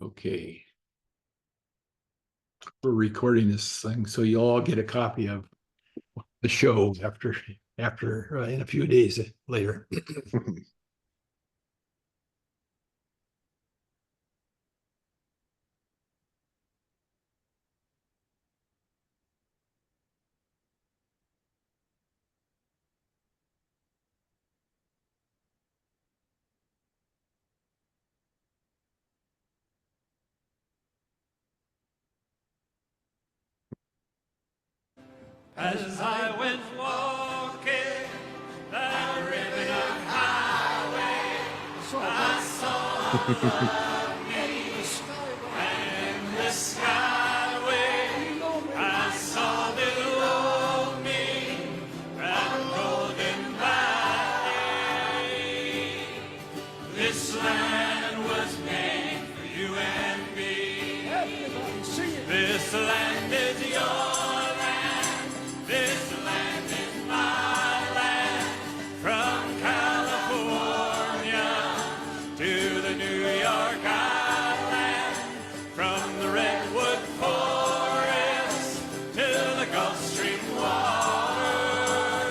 Okay. We're recording this thing, so you'll all get a copy of the show after in a few days later. As I went walking that ribbon of highway, I saw me and the skyway. I saw below me that golden valley. This land was made for you and me. Everybody sing it. This land is yours. This land is my land, from California to the New York Island, from the Redwood Forest to the Gulf Stream water.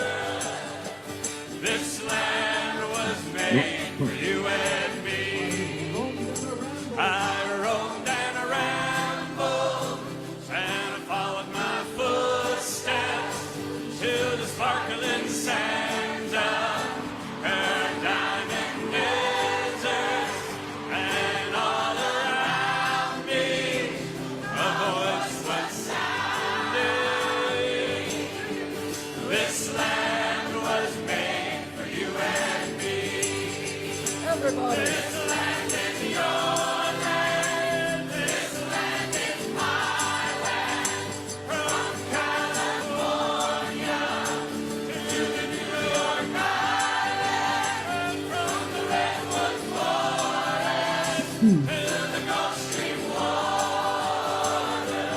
This land was made for you and me. I roamed and rambled and I followed my footsteps to the sparkling sands of her diamond deserts, and all around me a voice was sounding. This land was made for you and me. Everybody. This land is your land. This land is my land. From California to the New York Island, from the Redwood Forest to the Gulf Stream water.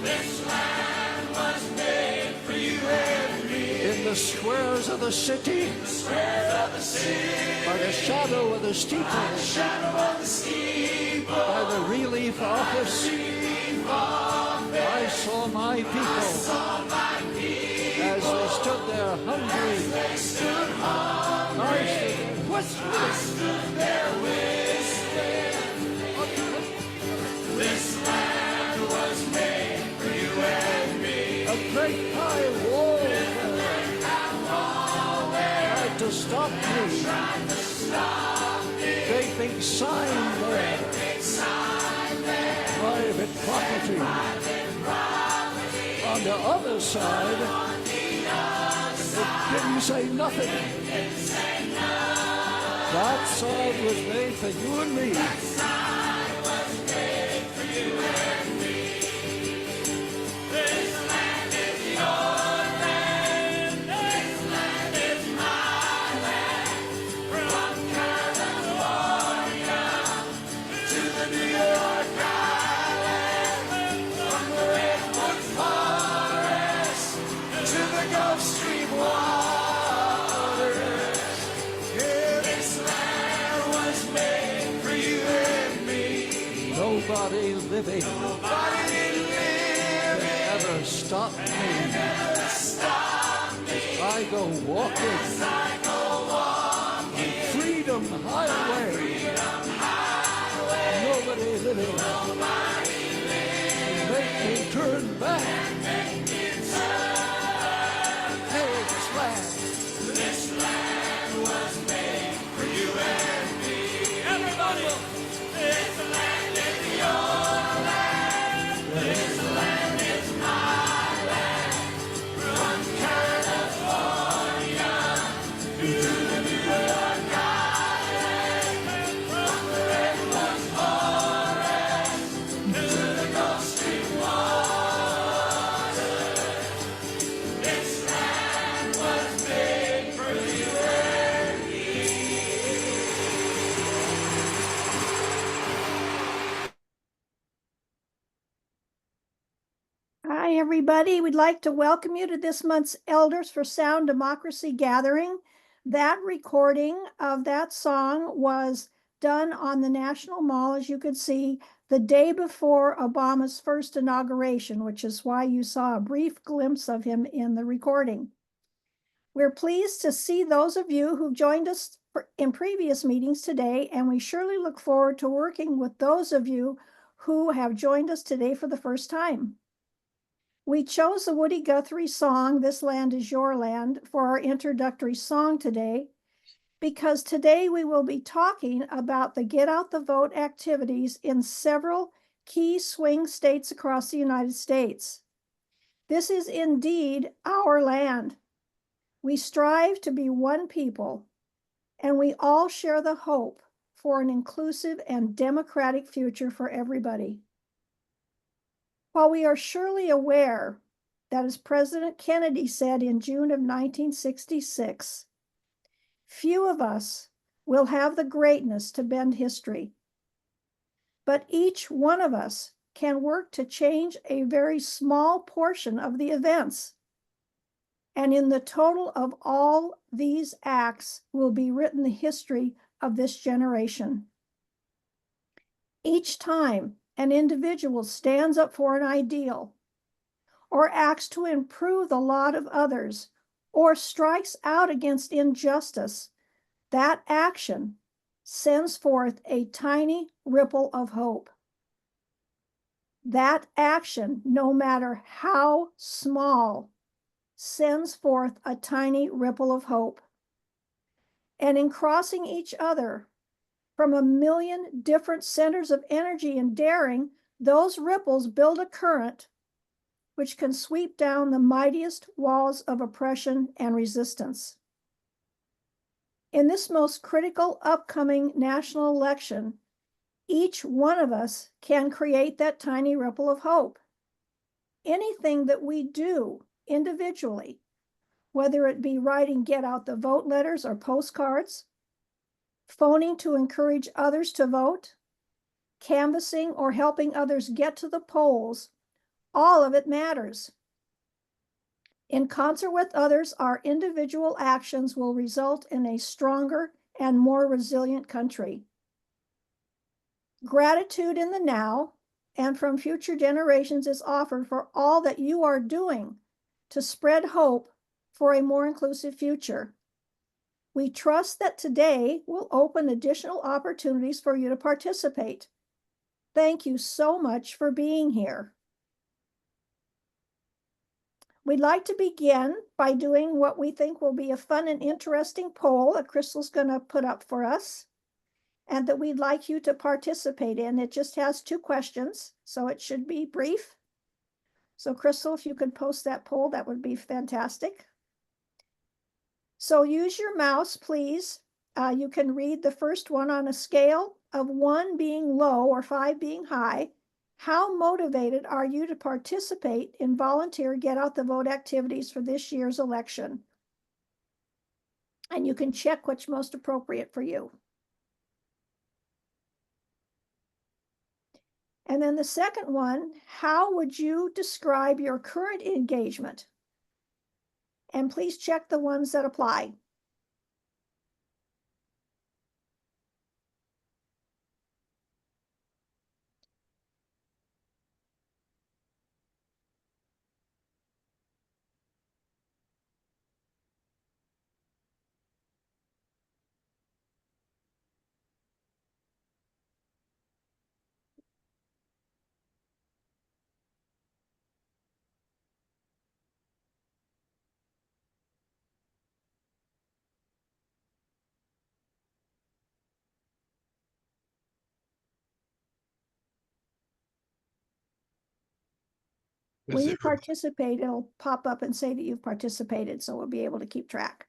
This land was made for you and me. In the squares of the city, by the shadow of the steeple, by the relief office, I saw my people as they stood there hungry. I stood there whistling. This land was made for you and me. A great high wall tried to stop me. Great big sign there. Private property. On the other side, it didn't say nothing. That side was made for you and me. This land is your land. This land is my land. From California to the New York Island, from the Redwood Forest to the Gulf Stream waters. Yeah, this land was made for you and me. Nobody living ever stop me. I go walking on Freedom Highway. Nobody living make me turn back. Hey, this land. This land was made for you and me. Everybody, this land is your land. This land is my land. From California to the New York Island, from the Redwood Forest to the Gulf Stream water. This land was made for you and me. Hi, everybody. We'd like to welcome you to this month's Elders for Sound Democracy gathering. That recording of that song was done on the National Mall, as you could see, the day before Obama's first inauguration, which is why you saw a brief glimpse of him in the recording. We're pleased to see those of you who joined us in previous meetings today, and we surely look forward to working with those of you who have joined us today for the first time. We chose the Woody Guthrie song, "This Land Is Your Land," for our introductory song today, because today we will be talking about the Get Out the Vote activities in several key swing states across the United States. This is indeed our land. We strive to be one people, and we all share the hope for an inclusive and democratic future for everybody. While we are surely aware that, as President Kennedy said in June of 1966, few of us will have the greatness to bend history, but each one of us can work to change a very small portion of the events. And in the total of all these acts will be written the history of this generation. Each time an individual stands up for an ideal, or acts to improve the lot of others, or strikes out against injustice, that action sends forth a tiny ripple of hope. That action, no matter how small, sends forth a tiny ripple of hope. And in crossing each other from a million different centers of energy and daring, those ripples build a current which can sweep down the mightiest walls of oppression and resistance. In this most critical upcoming national election, each one of us can create that tiny ripple of hope. Anything that we do individually, whether it be writing Get Out the Vote letters or postcards, phoning to encourage others to vote, canvassing or helping others get to the polls, all of it matters. In concert with others, our individual actions will result in a stronger and more resilient country. Gratitude in the now and from future generations is offered for all that you are doing to spread hope for a more inclusive future. We trust that today will open additional opportunities for you to participate. Thank you so much for being here. We'd like to begin by doing what we think will be a fun and interesting poll that Crystal's going to put up for us, and that we'd like you to participate in. It just has 2 questions, so it should be brief. So Crystal, if you could post that poll, that would be fantastic. So use your mouse, please. You can read the first one on a scale of 1 being low or 5 being high. How motivated are you to participate in volunteer Get Out the Vote activities for this year's election? And you can check what's most appropriate for you. And then the second one, how would you describe your current engagement? And please check the ones that apply. When you participate, it'll pop up and say that you've participated, so we'll be able to keep track.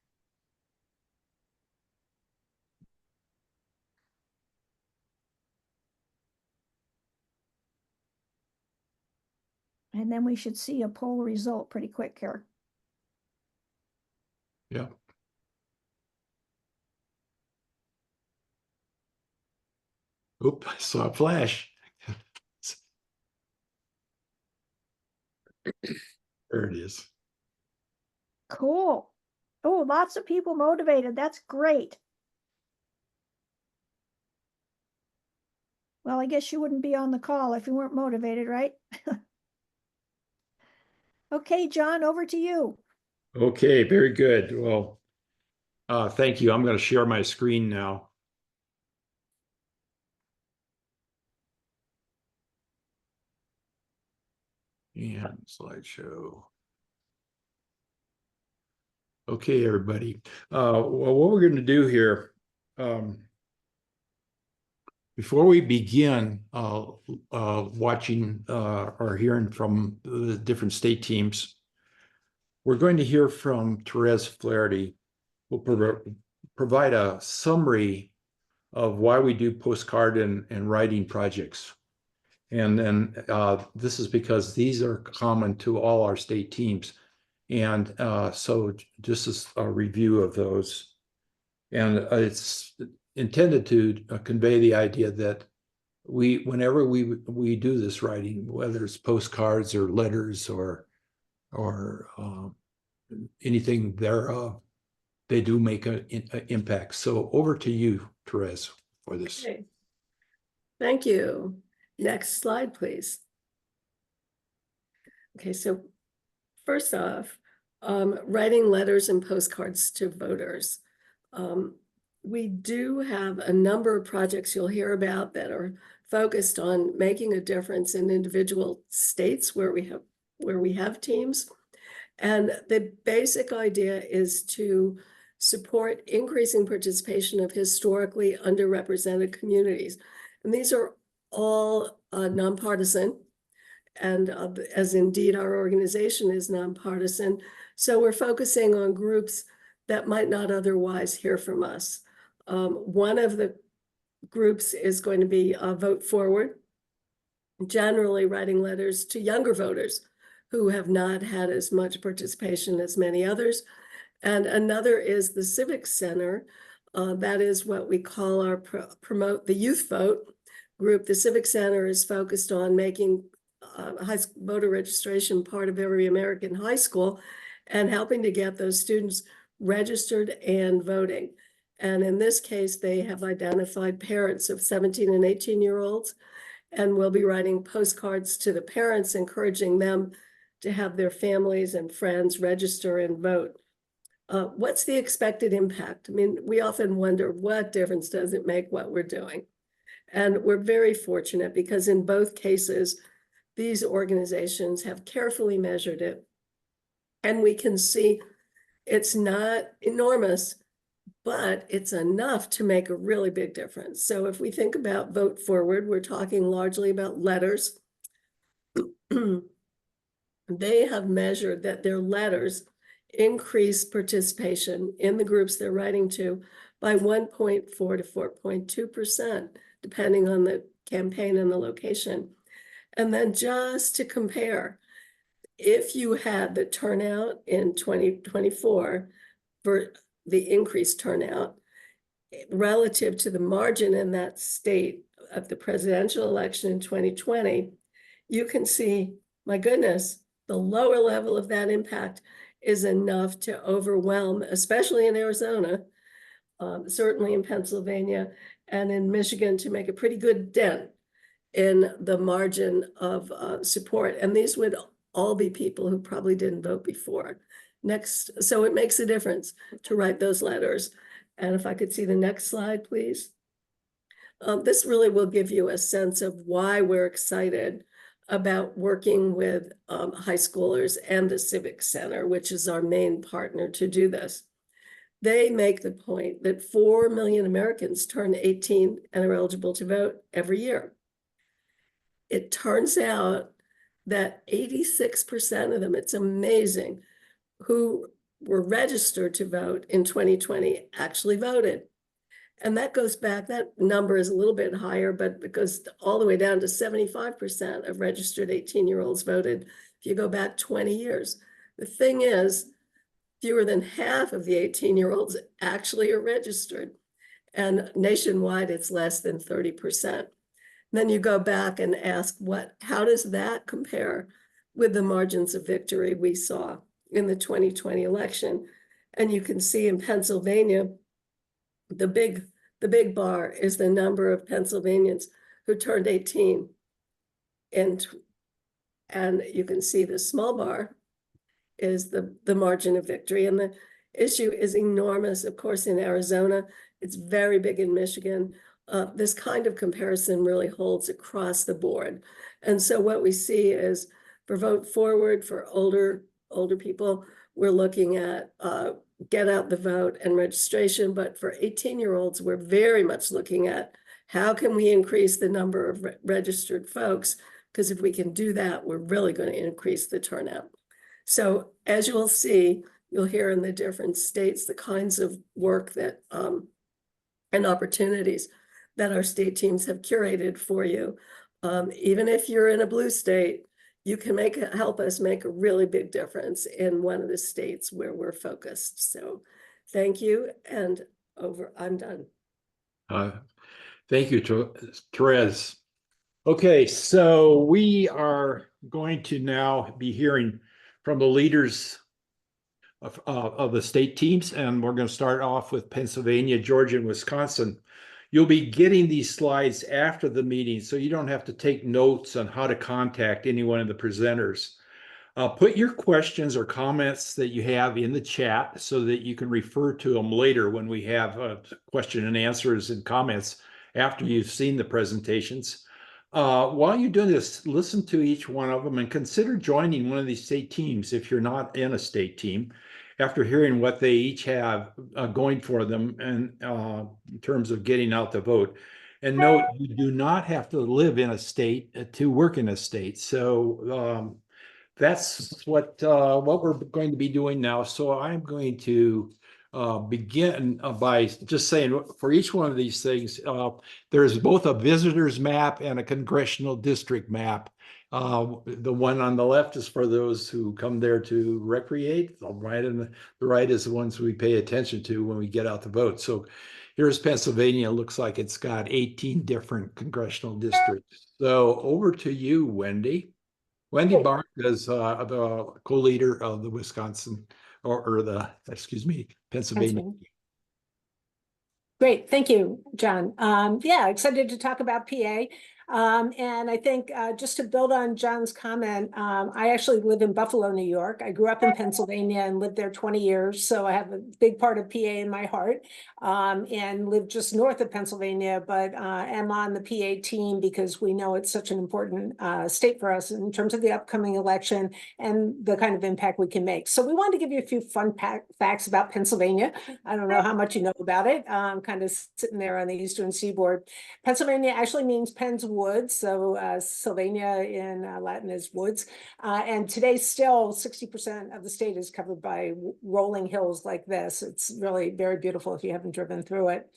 And then we should see a poll result pretty quick here. Yeah. Oop, I saw a flash. There it is. Cool. Oh, lots of people motivated. That's great. Well, I guess you wouldn't be on the call if you weren't motivated, right? Okay, John, over to you. Okay, very good. Well, thank you. I'm going to share my screen now. And slideshow. Okay, everybody. Well, what we're going to do here, before we begin watching or hearing from the different state teams, we're going to hear from Therese Flaherty, who will provide a summary of why we do postcard and writing projects. And then this is because these are common to all our state teams. And so just as a review of those. And it's intended to convey the idea that whenever we do this writing, whether it's postcards or letters or anything thereof, they do make an impact. So over to you, Therese, for this. Okay. Thank you. Next slide, please. Okay, so first off, writing letters and postcards to voters. We do have a number of projects you'll hear about that are focused on making a difference in individual states where we have teams. And the basic idea is to support increasing participation of historically underrepresented communities. And these are all nonpartisan, and as indeed our organization is nonpartisan. So we're focusing on groups that might not otherwise hear from us. One of the groups is going to be Vote Forward, generally writing letters to younger voters who have not had as much participation as many others. And another is the Civic Center. That is what we call our Promote the Youth Vote group. The Civic Center is focused on making high school voter registration part of every American high school and helping to get those students registered and voting. And in this case, they have identified parents of 17 and 18-year-olds and will be writing postcards to the parents, encouraging them to have their families and friends register and vote. What's the expected impact? I mean, we often wonder what difference does it make what we're doing? And we're very fortunate because in both cases, these organizations have carefully measured it. And we can see it's not enormous, but it's enough to make a really big difference. So if we think about Vote Forward, we're talking largely about letters. They have measured that their letters increase participation in the groups they're writing to by 1.4 to 4.2%, depending on the campaign and the location. And then just to compare, if you had the turnout in 2024 for the increased turnout relative to the margin in that state of the presidential election in 2020, you can see, my goodness, the lower level of that impact is enough to overwhelm, especially in Arizona, certainly in Pennsylvania and in Michigan, to make a pretty good dent in the margin of support. And these would all be people who probably didn't vote before. Next, so it makes a difference to write those letters. And if I could see the next slide, please. This really will give you a sense of why we're excited about working with high schoolers and the Civic Center, which is our main partner to do this. They make the point that 4 million Americans turn 18 and are eligible to vote every year. It turns out that 86% of them, it's amazing, who were registered to vote in 2020 actually voted. And that goes back, that number is a little bit higher, but it goes all the way down to 75% of registered 18-year-olds voted if you go back 20 years. The thing is, fewer than half of the 18-year-olds actually are registered. And nationwide, it's less than 30%. Then you go back and ask, how does that compare with the margins of victory we saw in the 2020 election? And you can see in Pennsylvania, the big bar is the number of Pennsylvanians who turned 18. And you can see the small bar is the margin of victory. And the issue is enormous, of course, in Arizona. It's very big in Michigan. This kind of comparison really holds across the board. And so what we see is for Vote Forward, for older people, we're looking at get out the vote and registration. But for 18-year-olds, we're very much looking at how can we increase the number of registered folks? Because if we can do that, we're really going to increase the turnout. So as you'll see, you'll hear in the different states the kinds of work that and opportunities that our state teams have curated for you. Even if you're in a blue state, you can help us make a really big difference in one of the states where we're focused. So thank you, and I'm done. Thank you, Therese. Okay, so we are going to now be hearing from the leaders of the state teams, and we're going to start off with Pennsylvania, Georgia, and Wisconsin. You'll be getting these slides after the meeting, so you don't have to take notes on how to contact any one of the presenters. Put your questions or comments that you have in the chat so that you can refer to them later when we have question and answers and comments after you've seen the presentations. While you're doing this, listen to each one of them and consider joining one of these state teams if you're not in a state team, after hearing what they each have going for them and in terms of getting out the vote. And note, you do not have to live in a state to work in a state. So that's what we're going to be doing now. So I'm going to begin by just saying for each one of these things, there's both a visitor's map and a congressional district map. The one on the left is for those who come there to recreate. The right is the ones we pay attention to when we get out the vote. So here's Pennsylvania. Looks like it's got 18 different congressional districts. So over to you, Wendy. Wendy Bark is the co-leader of the Wisconsin Pennsylvania. Great, thank you, John. Yeah, excited to talk about PA. And I think just to build on John's comment, I actually live in Buffalo, New York. I grew up in Pennsylvania and lived there 20 years. So I have a big part of PA in my heart, and live just north of Pennsylvania, but am on the PA team because we know it's such an important state for us in terms of the upcoming election and the kind of impact we can make. So we wanted to give you a few fun facts about Pennsylvania. I don't know how much you know about it. Kind of sitting there on the Eastern Seaboard. Pennsylvania actually means Penn's woods, so Sylvania in Latin is woods, and today still 60% of the state is covered by rolling hills like this. It's really very beautiful if you haven't driven through it.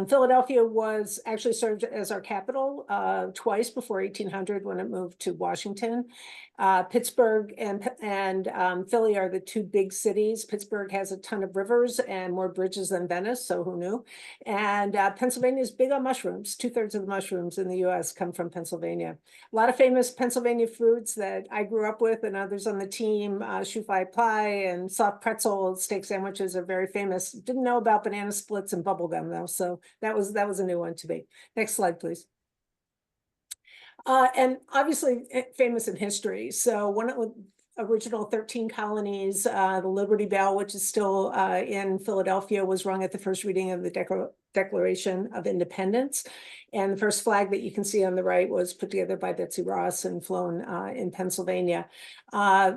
Philadelphia was actually served as our capital twice before 1800 when it moved to Washington. Pittsburgh and Philly are the two big cities. Pittsburgh has a ton of rivers and more bridges than Venice, so who knew? And Pennsylvania is big on mushrooms. 2/3 of the mushrooms in the US come from Pennsylvania. A lot of famous Pennsylvania foods that I grew up with and others on the team, shoe-fly pie and soft pretzel steak sandwiches are very famous. Didn't know about banana splits and bubble gum though, so that was a new one to me. Next slide, please. And obviously famous in history. So one of the original 13 colonies, the Liberty Bell, which is still in Philadelphia, was rung at the first reading of the Declaration of Independence. And the first flag that you can see on the right was put together by Betsy Ross and flown in Pennsylvania. A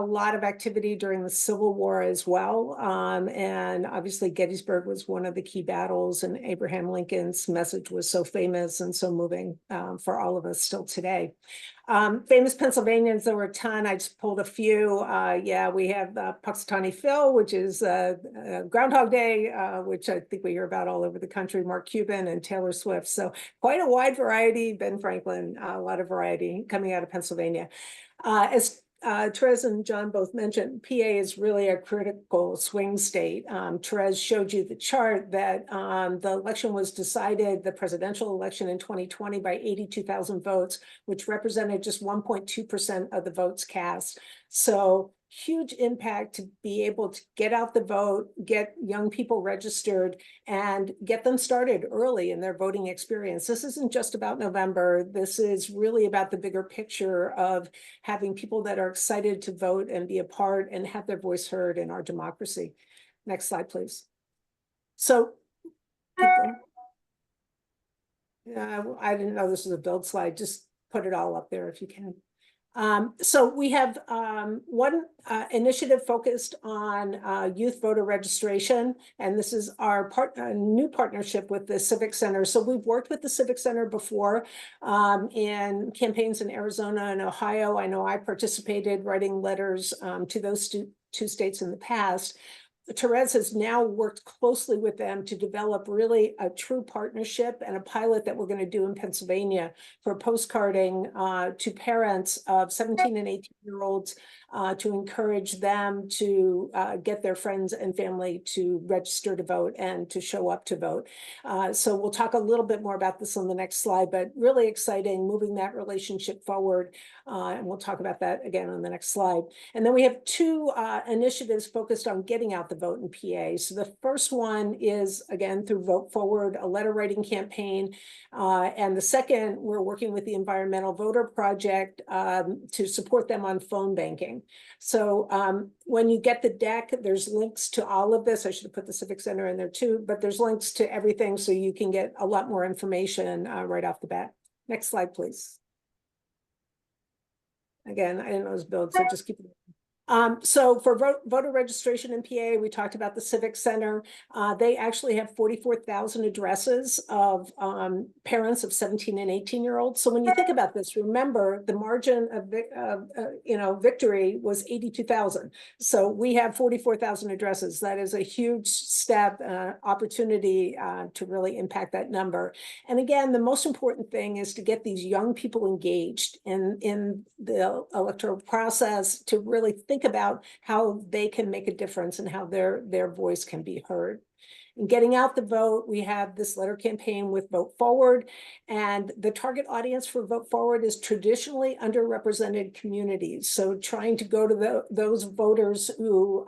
lot of activity during the Civil War as well. And obviously Gettysburg was one of the key battles, and Abraham Lincoln's message was so famous and so moving for all of us still today. Famous Pennsylvanians, there were a ton. I just pulled a few. Yeah, we have Punxsutawney Phil, which is Groundhog Day, which I think we hear about all over the country, Mark Cuban and Taylor Swift. So quite a wide variety. Ben Franklin, a lot of variety coming out of Pennsylvania. As Therese and John both mentioned, PA is really a critical swing state. Therese showed you the chart that the election was decided, the presidential election in 2020, by 82,000 votes, which represented just 1.2% of the votes cast. So huge impact to be able to get out the vote, get young people registered, and get them started early in their voting experience. This isn't just about November. This is really about the bigger picture of having people that are excited to vote and be a part and have their voice heard in our democracy. Next slide, please. So, keep going. Yeah, I didn't know this was a build slide. Just put it all up there if you can. So we have one initiative focused on youth voter registration, and this is our new partnership with the Civic Center. So we've worked with the Civic Center before in campaigns in Arizona and Ohio. I know I participated writing letters to those two states in the past. Therese has now worked closely with them to develop really a true partnership and a pilot that we're going to do in Pennsylvania for postcarding to parents of 17 and 18-year-olds to encourage them to get their friends and family to register to vote and to show up to vote. So we'll talk a little bit more about this on the next slide, but really exciting, moving that relationship forward. And we'll talk about that again on the next slide. And then we have two initiatives focused on getting out the vote in PA. So the first one is, again, through Vote Forward, a letter writing campaign. And the second, we're working with the Environmental Voter Project to support them on phone banking. So when you get the deck, there's links to all of this. I should have put the Civic Center in there too, but there's links to everything so you can get a lot more information right off the bat. Next slide, please. Again, I didn't know it was built, so just keep it. So for voter registration in PA, we talked about the Civic Center. They actually have 44,000 addresses of parents of 17 and 18-year-olds. So when you think about this, remember the margin of victory was 82,000. So we have 44,000 addresses. That is a huge step, opportunity to really impact that number. And again, the most important thing is to get these young people engaged in the electoral process, to really think about how they can make a difference and how their voice can be heard. In getting out the vote, we have this letter campaign with Vote Forward, and the target audience for Vote Forward is traditionally underrepresented communities. So trying to go to those voters who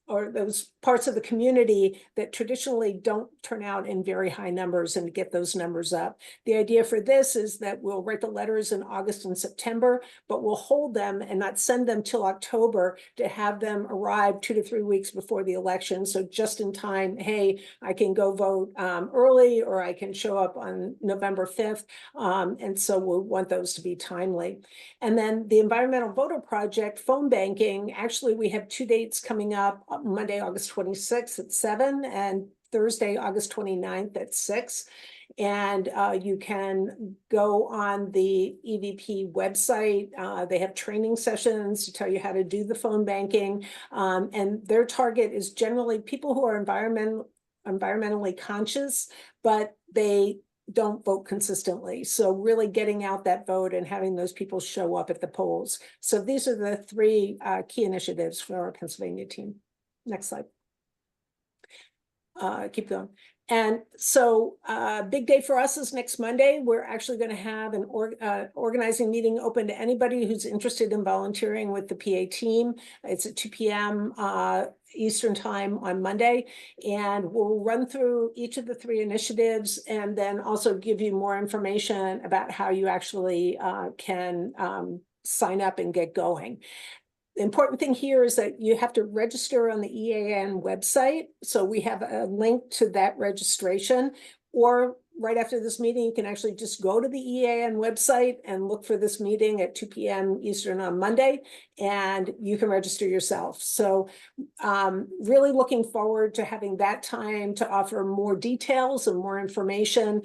or those parts of the community that traditionally don't turn out in very high numbers, and to get those numbers up. The idea for this is that we'll write the letters in August and September, but we'll hold them and not send them till October to have them arrive 2 to 3 weeks before the election. So just in time, hey, I can go vote early, or I can show up on November 5th. And so we'll want those to be timely. And then the Environmental Voter Project phone banking, actually we have 2 dates coming up, Monday, August 26th at 7 and Thursday, August 29th at 6. And you can go on the EVP website. They have training sessions to tell you how to do the phone banking. And their target is generally people who are environmentally conscious, but they don't vote consistently. So really getting out that vote and having those people show up at the polls. So these are the 3 key initiatives for our Pennsylvania team. Next slide. Keep going. And so big day for us is next Monday. We're actually going to have an organizing meeting open to anybody who's interested in volunteering with the PA team. It's at 2 p.m. Eastern time on Monday, and we'll run through each of the 3 initiatives and then also give you more information about how you actually can sign up and get going. The important thing here is that you have to register on the EAN website. So we have a link to that registration, or right after this meeting, you can actually just go to the EAN website and look for this meeting at 2 p.m. Eastern on Monday, and you can register yourself. So really looking forward to having that time to offer more details and more information.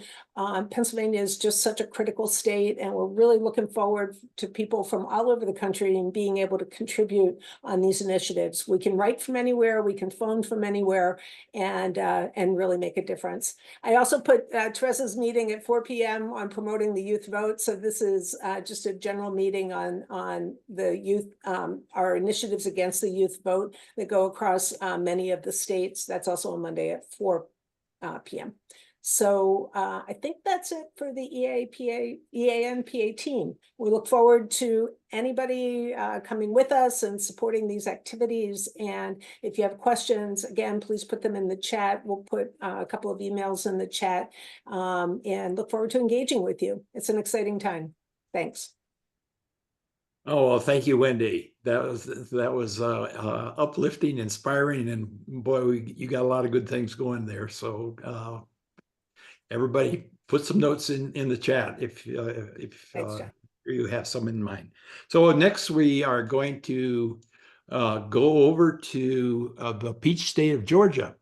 Pennsylvania is just such a critical state, and we're really looking forward to people from all over the country and being able to contribute on these initiatives. We can write from anywhere, we can phone from anywhere, and really make a difference. I also put Teresa's meeting at 4 p.m. on promoting the youth vote. So this is just a general meeting on the youth, our initiatives against the youth vote that go across many of the states. That's also on Monday at 4 p.m. So I think that's it for the EANPA team. We look forward to anybody coming with us and supporting these activities. And if you have questions, again, please put them in the chat. We'll put a couple of emails in the chat and look forward to engaging with you. It's an exciting time. Thanks. Oh, well, thank you, Wendy. That was uplifting, inspiring, and boy, you got a lot of good things going there. So everybody put some notes in the chat if Thanks, John. you have some in mind. So next we are going to go over to the Peach State of Georgia.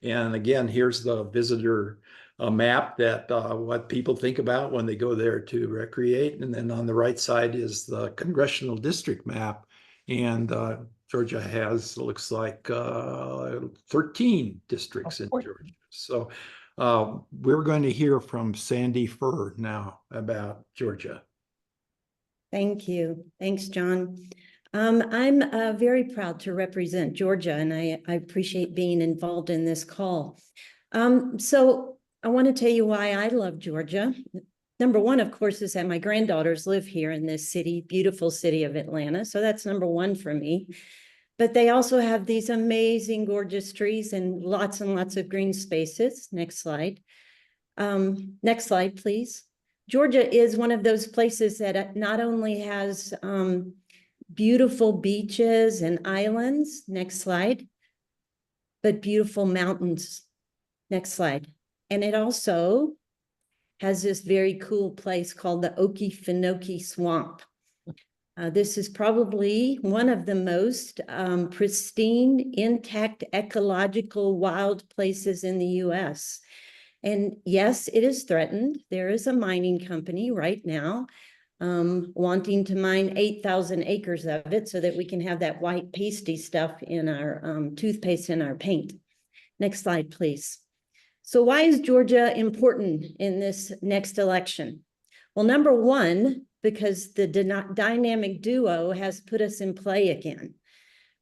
And again, here's the visitor map that what people think about when they go there to recreate. And then on the right side is the congressional district map. And Georgia has, looks like 13 districts in Georgia. So we're going to hear from Sandy Furr now about Georgia. Thank you. Thanks, John. I'm very proud to represent Georgia, and I appreciate being involved in this call. So I want to tell you why I love Georgia. Number one, of course, is that my granddaughters live here in this city, beautiful city of Atlanta. So that's number one for me. But they also have these amazing, gorgeous trees and lots of green spaces. Next slide. Next slide, please. Georgia is one of those places that not only has beautiful beaches and islands, next slide, but beautiful mountains. Next slide. And it also has this very cool place called the Okefenokee Swamp. This is probably one of the most pristine, intact, ecological wild places in the US. And yes, it is threatened. There is a mining company right now wanting to mine 8,000 acres of it so that we can have that white pasty stuff in our toothpaste and our paint. Next slide, please. So why is Georgia important in this next election? Well, number one, because the dynamic duo has put us in play again.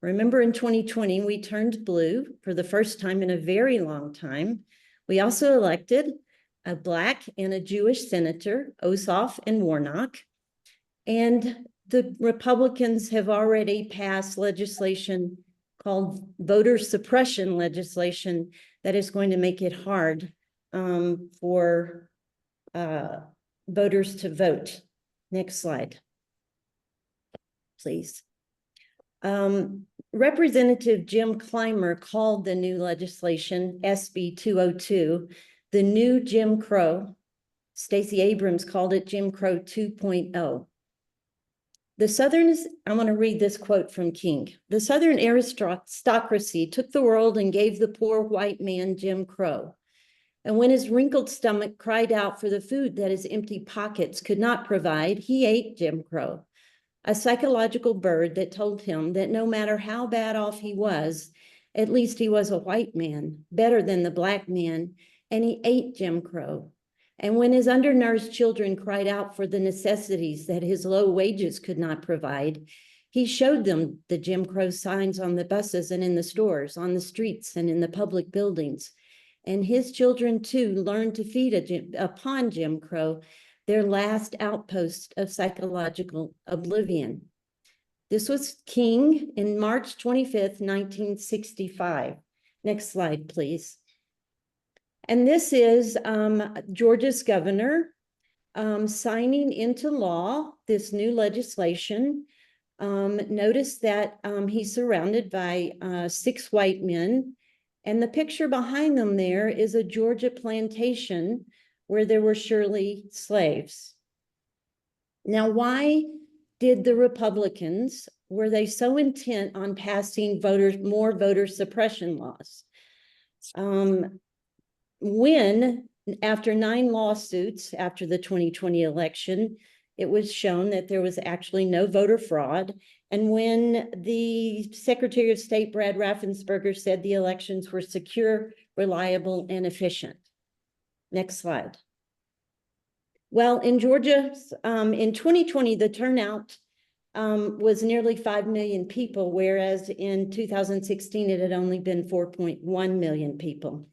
Remember in 2020, we turned blue for the first time in a very long time. We also elected a Black and a Jewish senator, Ossoff and Warnock. And the Republicans have already passed legislation called voter suppression legislation that is going to make it hard for voters to vote. Next slide, please. Representative Jim Clymer called the new legislation, SB 202, the new Jim Crow. Stacey Abrams called it Jim Crow 2.0. The Southerners, I want to read this quote from King. The Southern aristocracy took the world and gave the poor white man Jim Crow. And when his wrinkled stomach cried out for the food that his empty pockets could not provide, he ate Jim Crow, a psychological bird that told him that no matter how bad off he was, at least he was a white man, better than the Black man, and he ate Jim Crow. And when his undernourished children cried out for the necessities that his low wages could not provide, he showed them the Jim Crow signs on the buses and in the stores, on the streets and in the public buildings. And his children, too, learned to feed upon Jim Crow, their last outpost of psychological oblivion. This was King in March 25th, 1965. Next slide, please. And this is Georgia's governor signing into law this new legislation. Notice that he's surrounded by 6 white men. And the picture behind them there is a Georgia plantation where there were surely slaves. Now, why did the Republicans, were they so intent on passing more voter suppression laws? When, after 9 lawsuits after the 2020 election, it was shown that there was actually no voter fraud. And when the Secretary of State, Brad Raffensperger, said the elections were secure, reliable, and efficient. Next slide. Well, in Georgia, in 2020, the turnout was nearly 5 million people, whereas in 2016, it had only been 4.1 million people.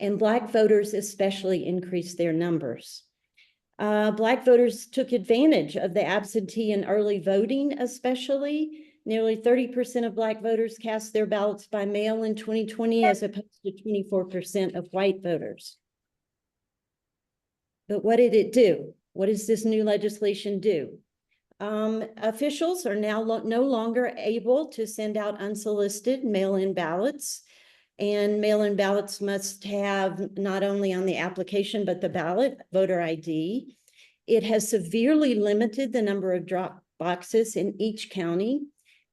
and Black voters especially increased their numbers. Black voters took advantage of the absentee and early voting, especially. Nearly 30% of Black voters cast their ballots by mail in 2020, as opposed to 24% of white voters. But what did it do? What does this new legislation do? Officials are now no longer able to send out unsolicited mail-in ballots. And mail-in ballots must have not only on the application, but the ballot, voter ID. It has severely limited the number of drop boxes in each county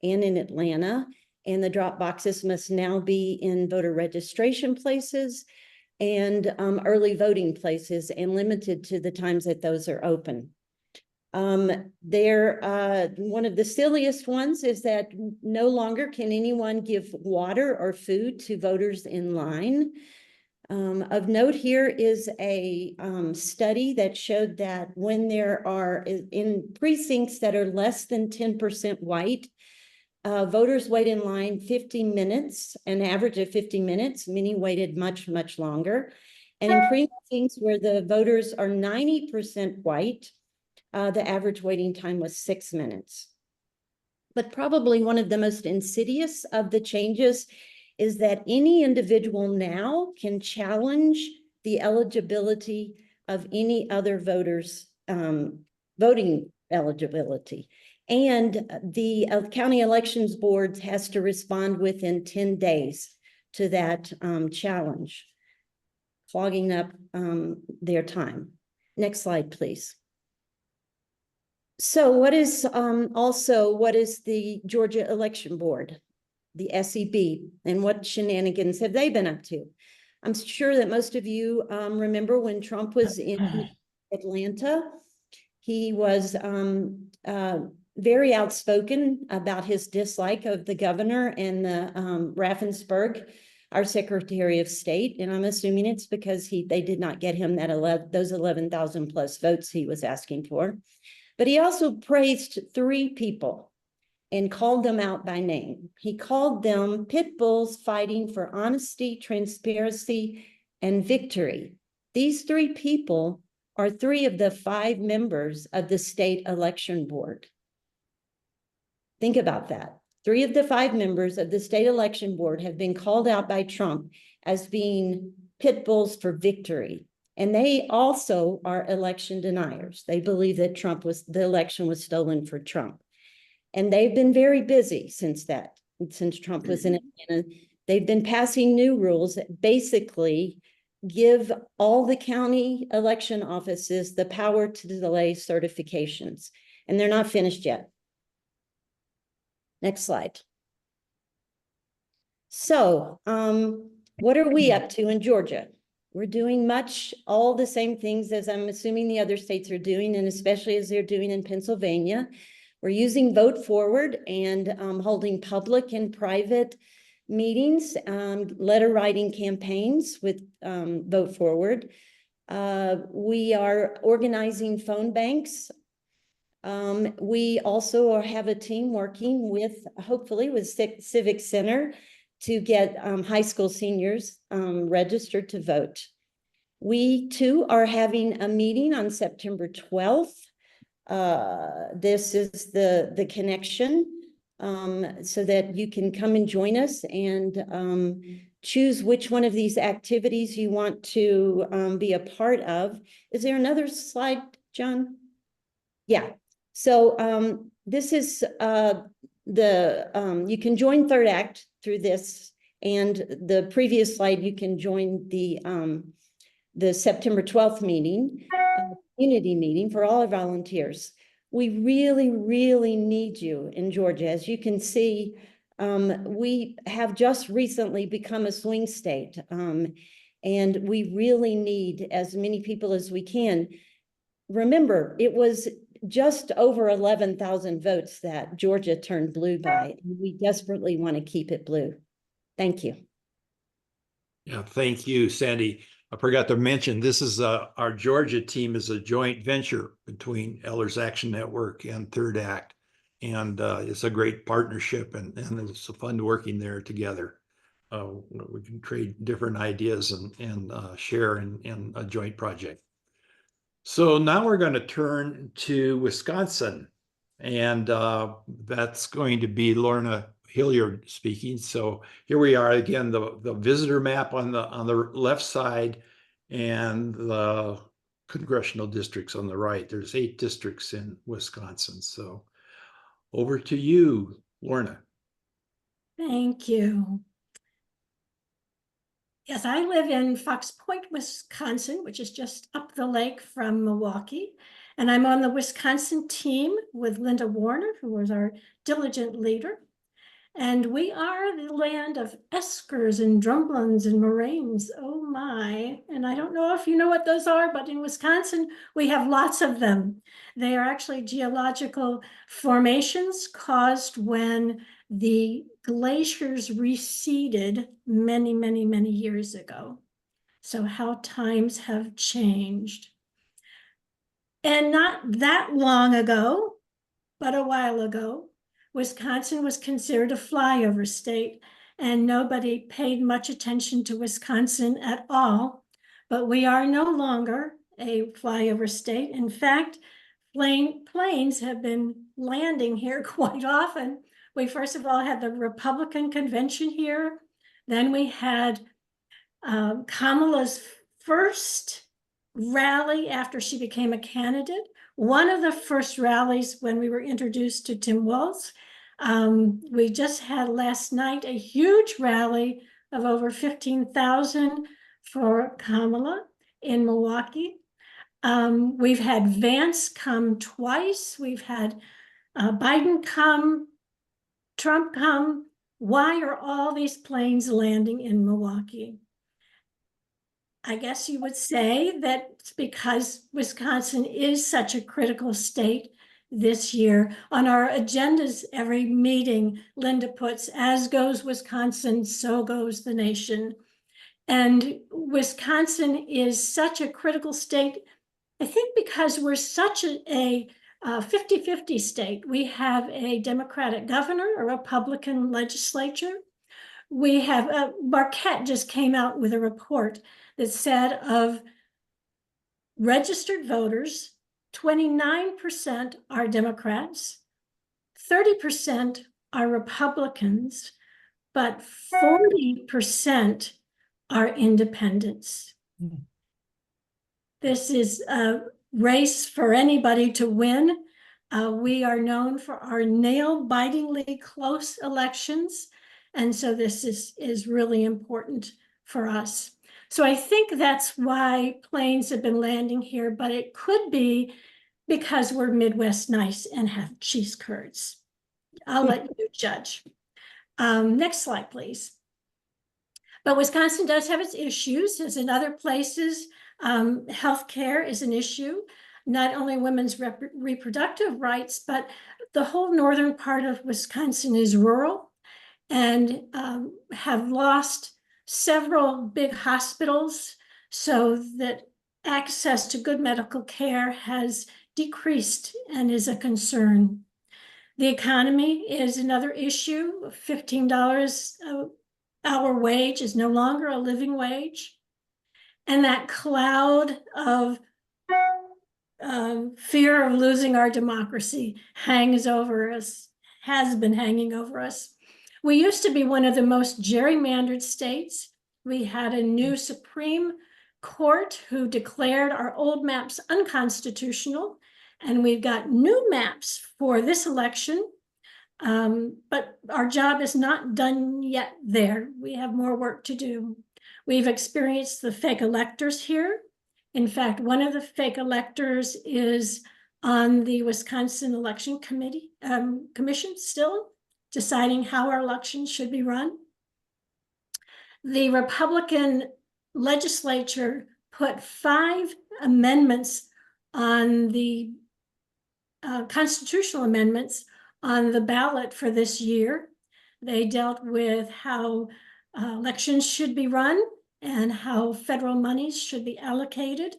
and in Atlanta. And the drop boxes must now be in voter registration places and early voting places, and limited to the times that those are open. One of the silliest ones is that no longer can anyone give water or food to voters in line. Of note here is a study that showed that when there are in precincts that are less than 10% white, voters wait in line 50 minutes, an average of 50 minutes. Many waited much, much longer. And in precincts where the voters are 90% white, the average waiting time was 6 minutes. But probably one of the most insidious of the changes is that any individual now can challenge the eligibility of any other voters' voting eligibility. And the county elections board has to respond within 10 days to that challenge, clogging up their time. Next slide, please. So what is the Georgia Election Board, the SEB, and what shenanigans have they been up to? I'm sure that most of you remember when Trump was in Atlanta. He was very outspoken about his dislike of the governor and the Raffensperger, our Secretary of State, and I'm assuming it's because they did not get him those 11,000 plus votes he was asking for. But he also praised 3 people and called them out by name. He called them pit bulls fighting for honesty, transparency, and victory. These 3 people are 3 of the 5 members of the state election board. Think about that. 3 of the 5 members of the state election board have been called out by Trump as being pit bulls for victory. And they also are election deniers. They believe that the election was stolen for Trump. And they've been very busy since Trump was in Atlanta. They've been passing new rules that basically give all the county election offices the power to delay certifications. And they're not finished yet. Next slide. So what are we up to in Georgia? We're doing all the same things as I'm assuming the other states are doing, and especially as they're doing in Pennsylvania. We're using Vote Forward and holding public and private meetings, letter writing campaigns with Vote Forward. We are organizing phone banks. We also have a team working hopefully with Civic Center to get high school seniors registered to vote. We too are having a meeting on September 12th. This is the connection so that you can come and join us and choose which one of these activities you want to be a part of. Is there another slide, John? Yeah. So this is you can join Third Act through this, and the previous slide, you can join the September 12th meeting, community meeting for all our volunteers. We really, really need you in Georgia. As you can see, we have just recently become a swing state, and we really need as many people as we can. Remember, it was just over 11,000 votes that Georgia turned blue by. We desperately want to keep it blue. Thank you. Yeah, thank you, Sandy. I forgot to mention, this is our Georgia team is a joint venture between Elders Action Network and Third Act. And it's a great partnership, and it's fun working there together. we can trade different ideas and share in a joint project. So now we're going to turn to Wisconsin, and that's going to be Lorna Hilliard speaking. So here we are again, the visitor map on the left side, and the congressional districts on the right. There's 8 districts in Wisconsin. So over to you, Lorna. Thank you. Yes, I live in Fox Point, Wisconsin, which is just up the lake from Milwaukee. And I'm on the Wisconsin team with Linda Warner, who was our diligent leader. And we are the land of eskers and drumlins and moraines. Oh my. And I don't know if you know what those are, but in Wisconsin, we have lots of them. They are actually geological formations caused when the glaciers receded many, many, many years ago. So how times have changed. And not that long ago, but a while ago, Wisconsin was considered a flyover state, and nobody paid much attention to Wisconsin at all. But we are no longer a flyover state. In fact, planes have been landing here quite often. We first of all had the Republican convention here. Then we had Kamala's first rally after she became a candidate. One of the first rallies when we were introduced to Tim Walz. We just had last night a huge rally of over 15,000 for Kamala in Milwaukee. We've had Vance come twice. We've had Biden come, Trump come. Why are all these planes landing in Milwaukee? I guess you would say that it's because Wisconsin is such a critical state this year. On our agendas, every meeting, Linda puts, as goes Wisconsin, so goes the nation. And Wisconsin is such a critical state, I think because we're such a 50-50 state. We have a Democratic governor, a Republican legislature. We have, Marquette just came out with a report that said of registered voters, 29% are Democrats, 30% are Republicans, but 40% are independents. This is a race for anybody to win. We are known for our nail-bitingly close elections, and so this is really important for us. So I think that's why planes have been landing here, but it could be because we're Midwest nice and have cheese curds. I'll let you judge. Next slide, please. But Wisconsin does have its issues, as in other places. Healthcare is an issue, not only women's reproductive rights, but the whole northern part of Wisconsin is rural and have lost several big hospitals, so that access to good medical care has decreased and is a concern. The economy is another issue. $15 an hour wage is no longer a living wage. And that cloud of fear of losing our democracy hangs over us, has been hanging over us. We used to be one of the most gerrymandered states. We had a new Supreme Court who declared our old maps unconstitutional, and we've got new maps for this election. But our job is not done yet there. We have more work to do. We've experienced the fake electors here. In fact, one of the fake electors is on the Wisconsin Election Commission still, deciding how our elections should be run. The Republican legislature put 5 amendments on the constitutional amendments on the ballot for this year. They dealt with how elections should be run and how federal monies should be allocated.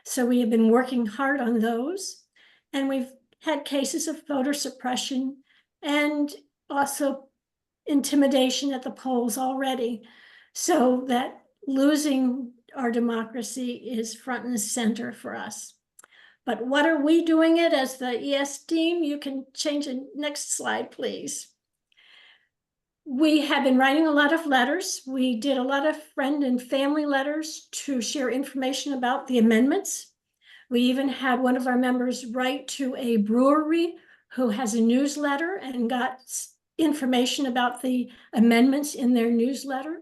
So we have been working hard on those. And we've had cases of voter suppression and also intimidation at the polls already. So that losing our democracy is front and center for us. But what are we doing it as the ES team? You can change the next slide, please. We have been writing a lot of letters. We did a lot of friend and family letters to share information about the amendments. We even had one of our members write to a brewery who has a newsletter and got information about the amendments in their newsletter.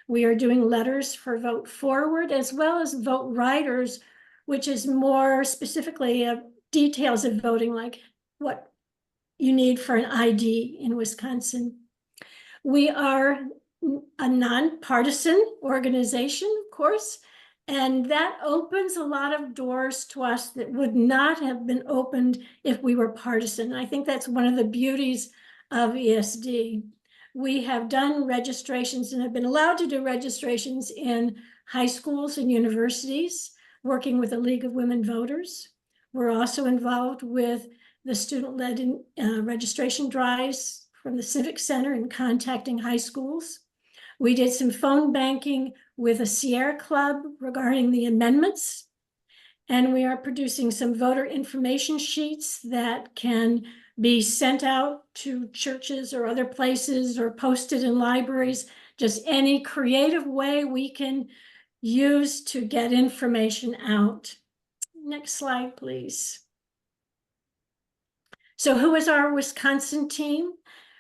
We are doing letters for Vote Forward as well as Vote Riders, which is more specifically details of voting, like what you need for an ID in Wisconsin. We are a nonpartisan organization, of course, and that opens a lot of doors to us that would not have been opened if we were partisan. I think that's one of the beauties of ESD. We have done registrations and have been allowed to do registrations in high schools and universities, working with the League of Women Voters. We're also involved with the student-led registration drives from the Civic Center and contacting high schools. We did some phone banking with a Sierra Club regarding the amendments. And we are producing some voter information sheets that can be sent out to churches or other places or posted in libraries, just any creative way we can use to get information out. Next slide, please. So who is our Wisconsin team?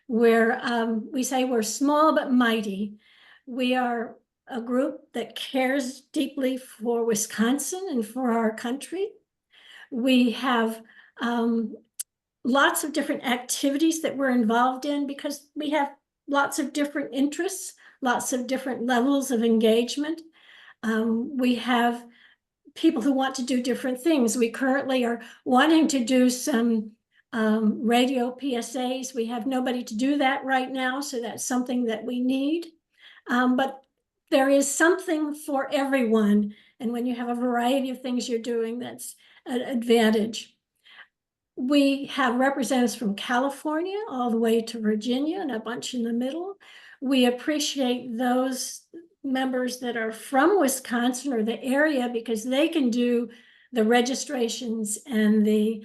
We say we're small but mighty. We are a group that cares deeply for Wisconsin and for our country. We have lots of different activities that we're involved in because we have lots of different interests, lots of different levels of engagement. We have people who want to do different things. We currently are wanting to do some radio PSAs. We have nobody to do that right now, so that's something that we need. But there is something for everyone. And when you have a variety of things you're doing, that's an advantage. We have representatives from California all the way to Virginia and a bunch in the middle. We appreciate those members that are from Wisconsin or the area because they can do the registrations and the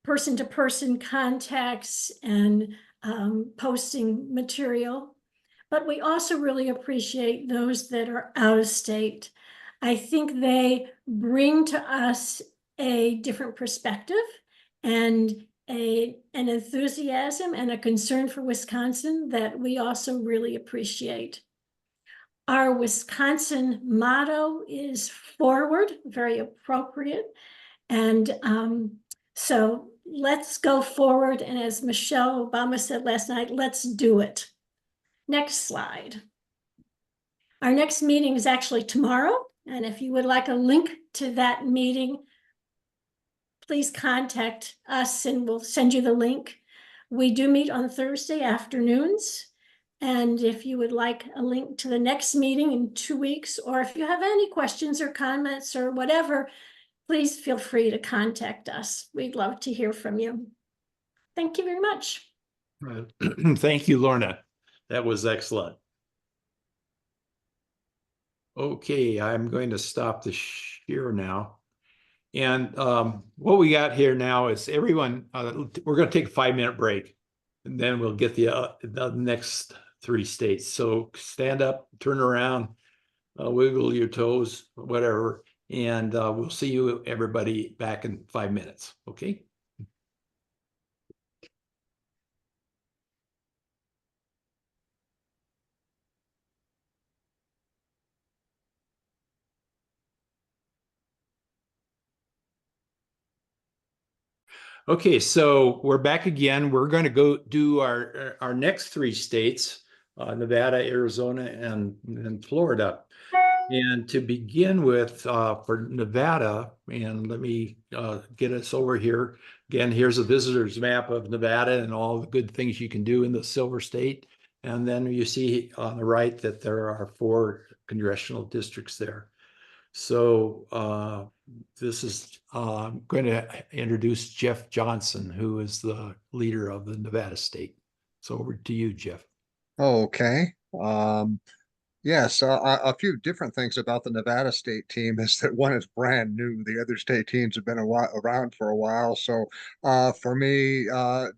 person-to-person contacts and posting material. But we also really appreciate those that are out of state. I think they bring to us a different perspective and an enthusiasm and a concern for Wisconsin that we also really appreciate. Our Wisconsin motto is forward, very appropriate. And so let's go forward. And as Michelle Obama said last night, let's do it. Next slide. Our next meeting is actually tomorrow. And if you would like a link to that meeting, please contact us and we'll send you the link. We do meet on Thursday afternoons. And if you would like a link to the next meeting in 2 weeks, or if you have any questions or comments or whatever, please feel free to contact us. We'd love to hear from you. Thank you very much. Thank you, Lorna. That was excellent. Okay, I'm going to stop the share now. And what we got here now is everyone, we're going to take a 5-minute break, and then we'll get the next 3 states. So stand up, turn around, wiggle your toes, whatever. And we'll see you, everybody, back in 5 minutes. Okay. Okay, so we're back again. We're going to go do our next 3 states, Nevada, Arizona, and Florida. And to begin with, for Nevada, and let me get us over here. Again, here's a visitor's map of Nevada and all the good things you can do in the Silver State. And then you see on the right that there are 4 congressional districts there. So this is I'm going to introduce Jeff Johnson, who is the leader of the Nevada State. So over to you, Jeff. Okay. Yes, a few different things about the Nevada State team is that one is brand new. The other state teams have been around for a while. So for me,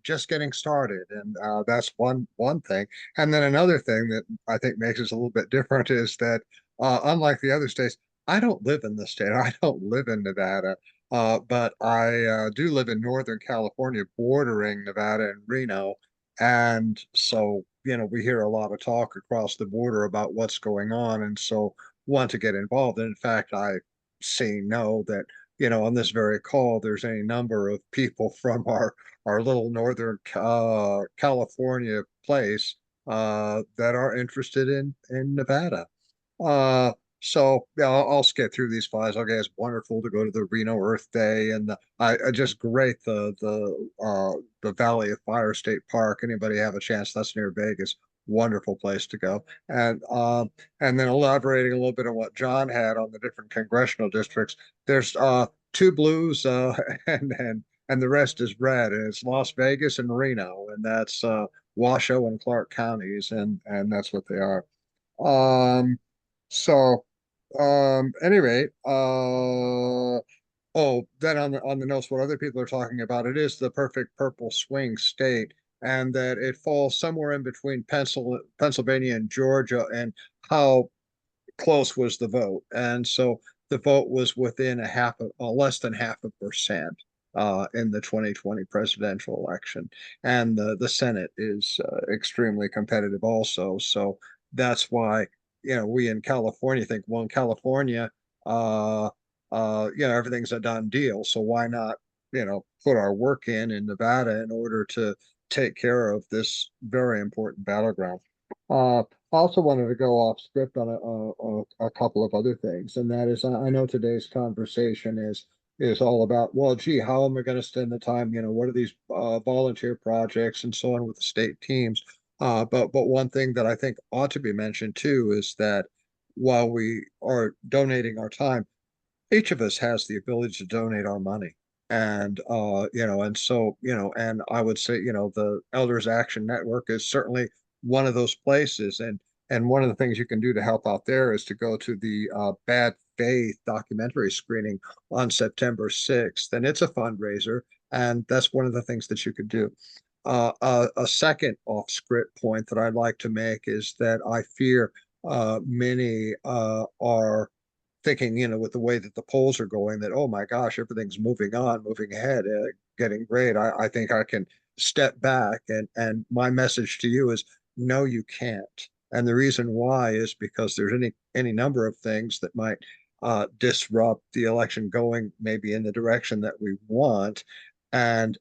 just getting started, and that's one thing. And then another thing that I think makes us a little bit different is that unlike the other states, I don't live in the state. I don't live in Nevada. But I do live in Northern California, bordering Nevada and Reno. And so, we hear a lot of talk across the border about what's going on. And so want to get involved. And in fact, I know that, on this very call, there's any number of people from our little Northern California place that are interested in Nevada. Uh, so yeah, I'll skip through these files. Okay, it's wonderful to go to the Reno Earth Day, and I just great the Valley of Fire State Park. Anybody have a chance? That's near Vegas. Wonderful place to go. And then elaborating a little bit on what John had on the different congressional districts. There's two blues and the rest is red, and it's Las Vegas and Reno, and that's Washoe and Clark counties, and that's what they are. Um, so, any rate, oh, then on the notes, what other people are talking about, it is the perfect purple swing state, and that it falls somewhere in between Pennsylvania and Georgia, and how close was the vote. And so the vote was within less than 0.5% in the 2020 presidential election, and the Senate is extremely competitive also. So that's why we in California think, well, in California, everything's a done deal. So why not, put our work in Nevada in order to take care of this very important battleground. I also wanted to go off script on a couple of other things, and that is, I know today's conversation is all about, well, gee, how am I going to spend the time? What are these volunteer projects and so on with the state teams? But one thing that I think ought to be mentioned too is that while we are donating our time, each of us has the ability to donate our money. And and so, and I would say, the Elders Action Network is certainly one of those places. And one of the things you can do to help out there is to go to the Bad Faith documentary screening on September 6th. And it's a fundraiser. And that's one of the things that you could do. A second off script point that I'd like to make is that I fear many are thinking, with the way that the polls are going, that, oh my gosh, everything's moving ahead, getting great. I think I can step back, and my message to you is, no, you can't. And the reason why is because there's any number of things that might disrupt the election going maybe in the direction that we want. And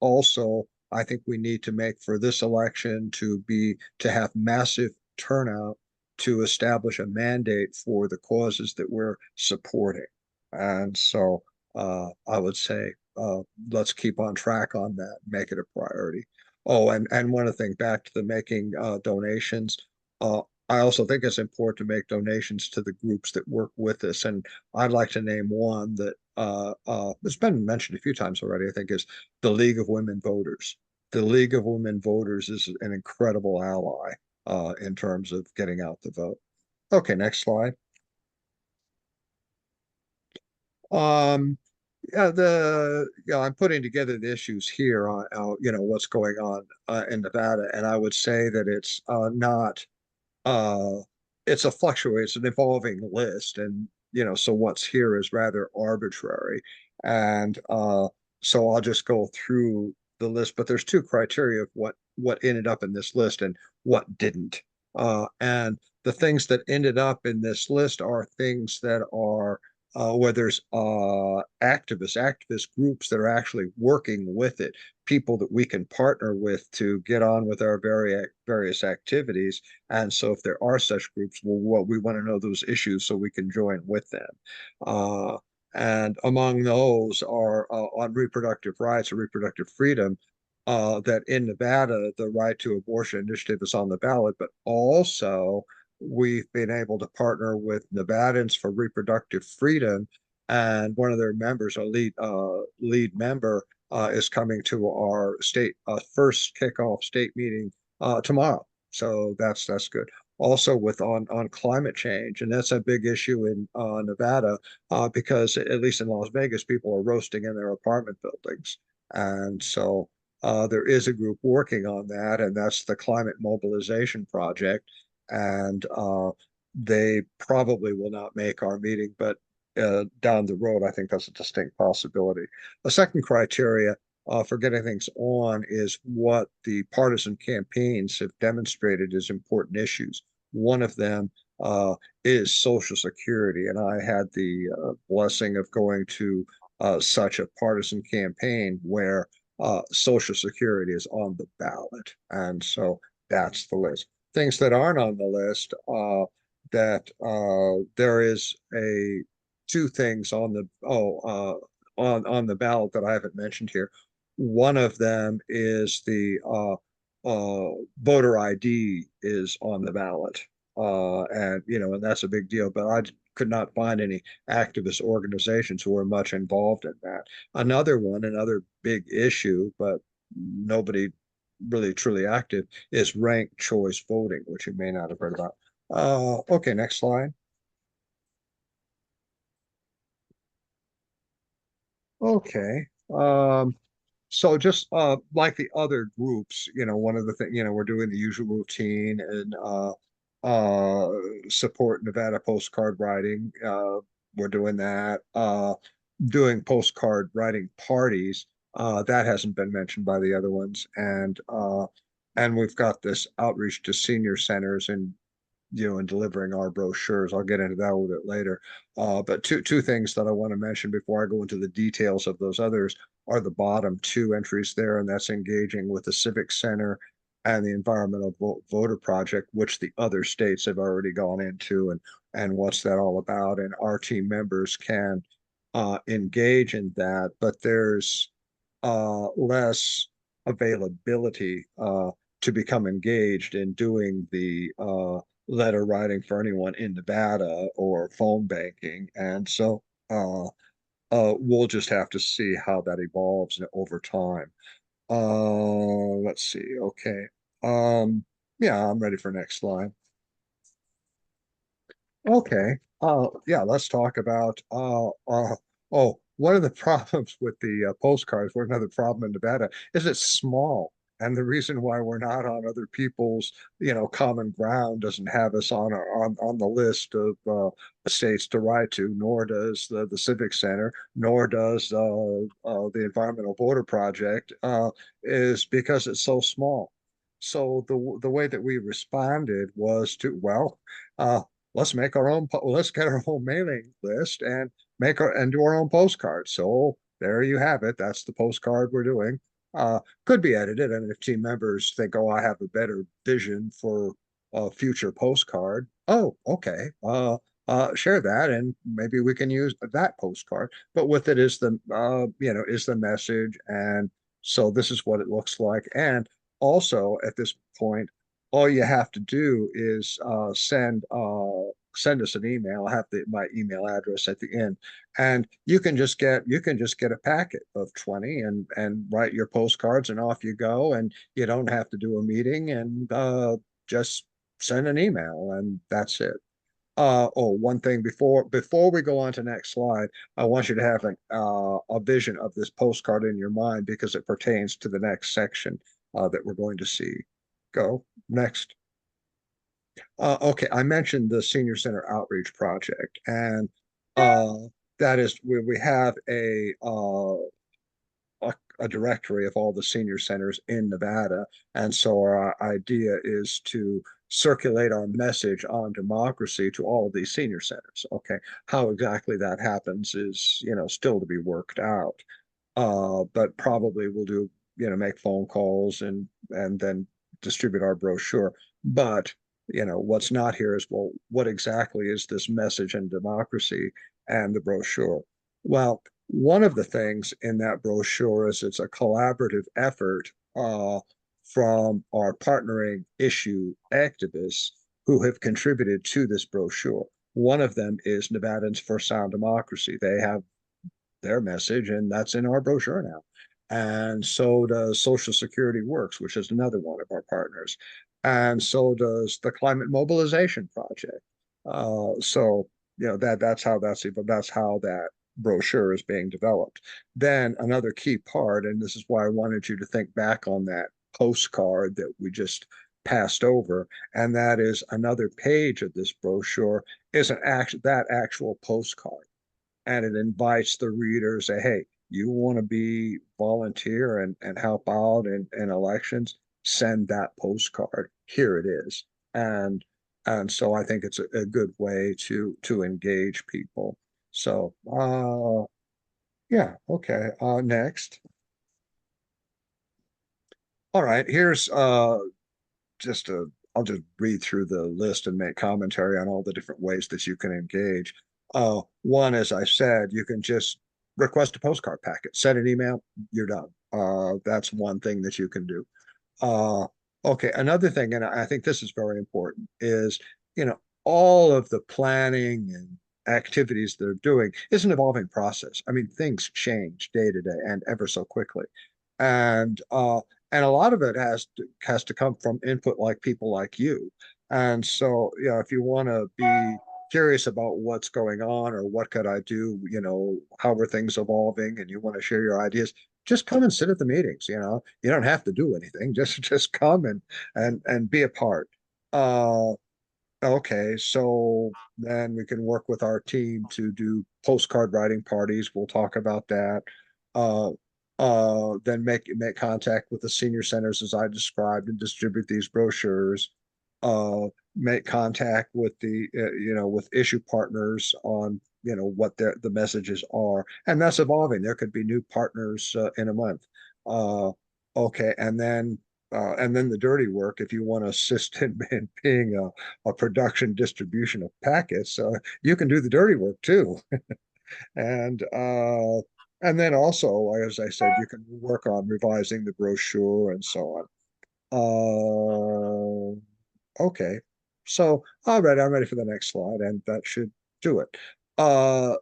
also, I think we need to make for this election to have massive turnout to establish a mandate for the causes that we're supporting. And so I would say let's keep on track on that, make it a priority. Oh, and one of the things, back to the making donations, I also think it's important to make donations to the groups that work with us. And I'd like to name one that it's been mentioned a few times already, I think, is the League of Women Voters. The League of Women Voters is an incredible ally in terms of getting out the vote. Okay, next slide. I'm putting together the issues here on what's going on in Nevada, and I would say that it's not it's it's an evolving list, and so what's here is rather arbitrary, and so I'll just go through the list, but there's two criteria of what ended up in this list and what didn't. And the things that ended up in this list are things that are where there's activist groups that are actually working with it, people that we can partner with to get on with our various activities. And so if there are such groups, well, we want to know those issues so we can join with them. And among those are on reproductive rights or reproductive freedom, that in Nevada, the Right to Abortion Initiative is on the ballot, but also we've been able to partner with Nevadans for Reproductive Freedom, and one of their members, a lead member, is coming to our state first kickoff state meeting tomorrow. So that's good. Also with on climate change, and that's a big issue in Nevada, because at least in Las Vegas, people are roasting in their apartment buildings, and so there is a group working on that, and that's the Climate Mobilization Project, and they probably will not make our meeting, but down the road, I think that's a distinct possibility. A second criteria for getting things on is what the partisan campaigns have demonstrated as important issues. One of them is Social Security, and I had the blessing of going to such a partisan campaign where Social Security is on the ballot, and so that's the list. Things that aren't on the list, that there is two things on the on the ballot that I haven't mentioned here. One of them is the voter ID is on the ballot, and and that's a big deal. But I could not find any activist organizations who are much involved in that. Another big issue, but nobody really truly active, is ranked choice voting, which you may not have heard about. Okay, next slide. Okay. So just like the other groups, one of the things, we're doing the usual routine and support Nevada postcard writing. We're doing that. Doing postcard writing parties. That hasn't been mentioned by the other ones. And we've got this outreach to senior centers and and delivering our brochures. I'll get into that a little bit later. But two things that I want to mention before I go into the details of those others are the bottom two entries there, and that's engaging with the Civic Center and the Environmental Voter Project, which the other states have already gone into, and what's that all about. And our team members can engage in that, but there's less availability to become engaged in doing the letter writing for anyone in Nevada or phone banking. And so we'll just have to see how that evolves over time. Let's see. Okay. Yeah, I'm ready for next slide. Okay. Yeah, let's talk about one of the problems with the postcards, or another problem in Nevada, is it's small. And the reason why we're not on other people's, common ground doesn't have us on the list of states to write to, nor does the Civic Center, nor does the Environmental Voter Project, is because it's so small. So the way that we responded was to, let's make our own. Let's get our own mailing list and do our own postcards. So there you have it. That's the postcard we're doing. Could be edited, and if team members think, "Oh, I have a better vision for a future postcard," oh, okay, share that, and maybe we can use that postcard. But with it is the is the message, and so this is what it looks like. And also at this point, all you have to do is send us an email. I have my email address at the end, and you can just get a packet of 20 and write your postcards, and off you go, and you don't have to do a meeting, and just send an email, and that's it. One thing before we go on to next slide, I want you to have a vision of this postcard in your mind, because it pertains to the next section that we're going to see. Go next. Okay, I mentioned the Senior Center Outreach Project, and that is where we have a directory of all the senior centers in Nevada, and so our idea is to circulate our message on democracy to all of these senior centers. Okay, how exactly that happens is still to be worked out, but probably we'll do make phone calls and then distribute our brochure. But what's not here is, well, what exactly is this message in democracy and the brochure? Well, one of the things in that brochure is it's a collaborative effort from our partnering issue activists who have contributed to this brochure. One of them is Nevadans for Sound Democracy. They have their message, and that's in our brochure now. And so does Social Security Works, which is another one of our partners. And so does the Climate Mobilization Project. So, you know, that's how that brochure is being developed. Then another key part, and this is why I wanted you to think back on that postcard that we just passed over, and that is another page of this brochure is that actual postcard. And it invites the reader, say, hey, you want to be volunteer and help out in elections, send that postcard. Here it is. And so I think it's a good way to engage people. So yeah, okay. Next. All right, here's I'll just read through the list and make commentary on all the different ways that you can engage. One, as I said, you can just request a postcard packet, send an email, you're done. That's one thing that you can do. Okay, another thing, and I think this is very important, is, you know, all of the planning and activities they're doing is an evolving process. I mean, things change day to day and ever so quickly. And a lot of it has to come from input like people like you. And so, you know, if you want to be curious about what's going on or what could I do, you know, how are things evolving, and you want to share your ideas, just come and sit at the meetings. You know, you don't have to do anything. Just come and be a part. Okay, so then we can work with our team to do postcard writing parties. We'll talk about that. Then make contact with the senior centers as I described and distribute these brochures. Make contact with the with issue partners on what the messages are, and that's evolving. There could be new partners in a month. Okay, and then the dirty work, if you want to assist in being a production distribution of packets, you can do the dirty work too. And then also, as I said, you can work on revising the brochure and so on. Okay, so I'm ready for the next slide, and that should do it. At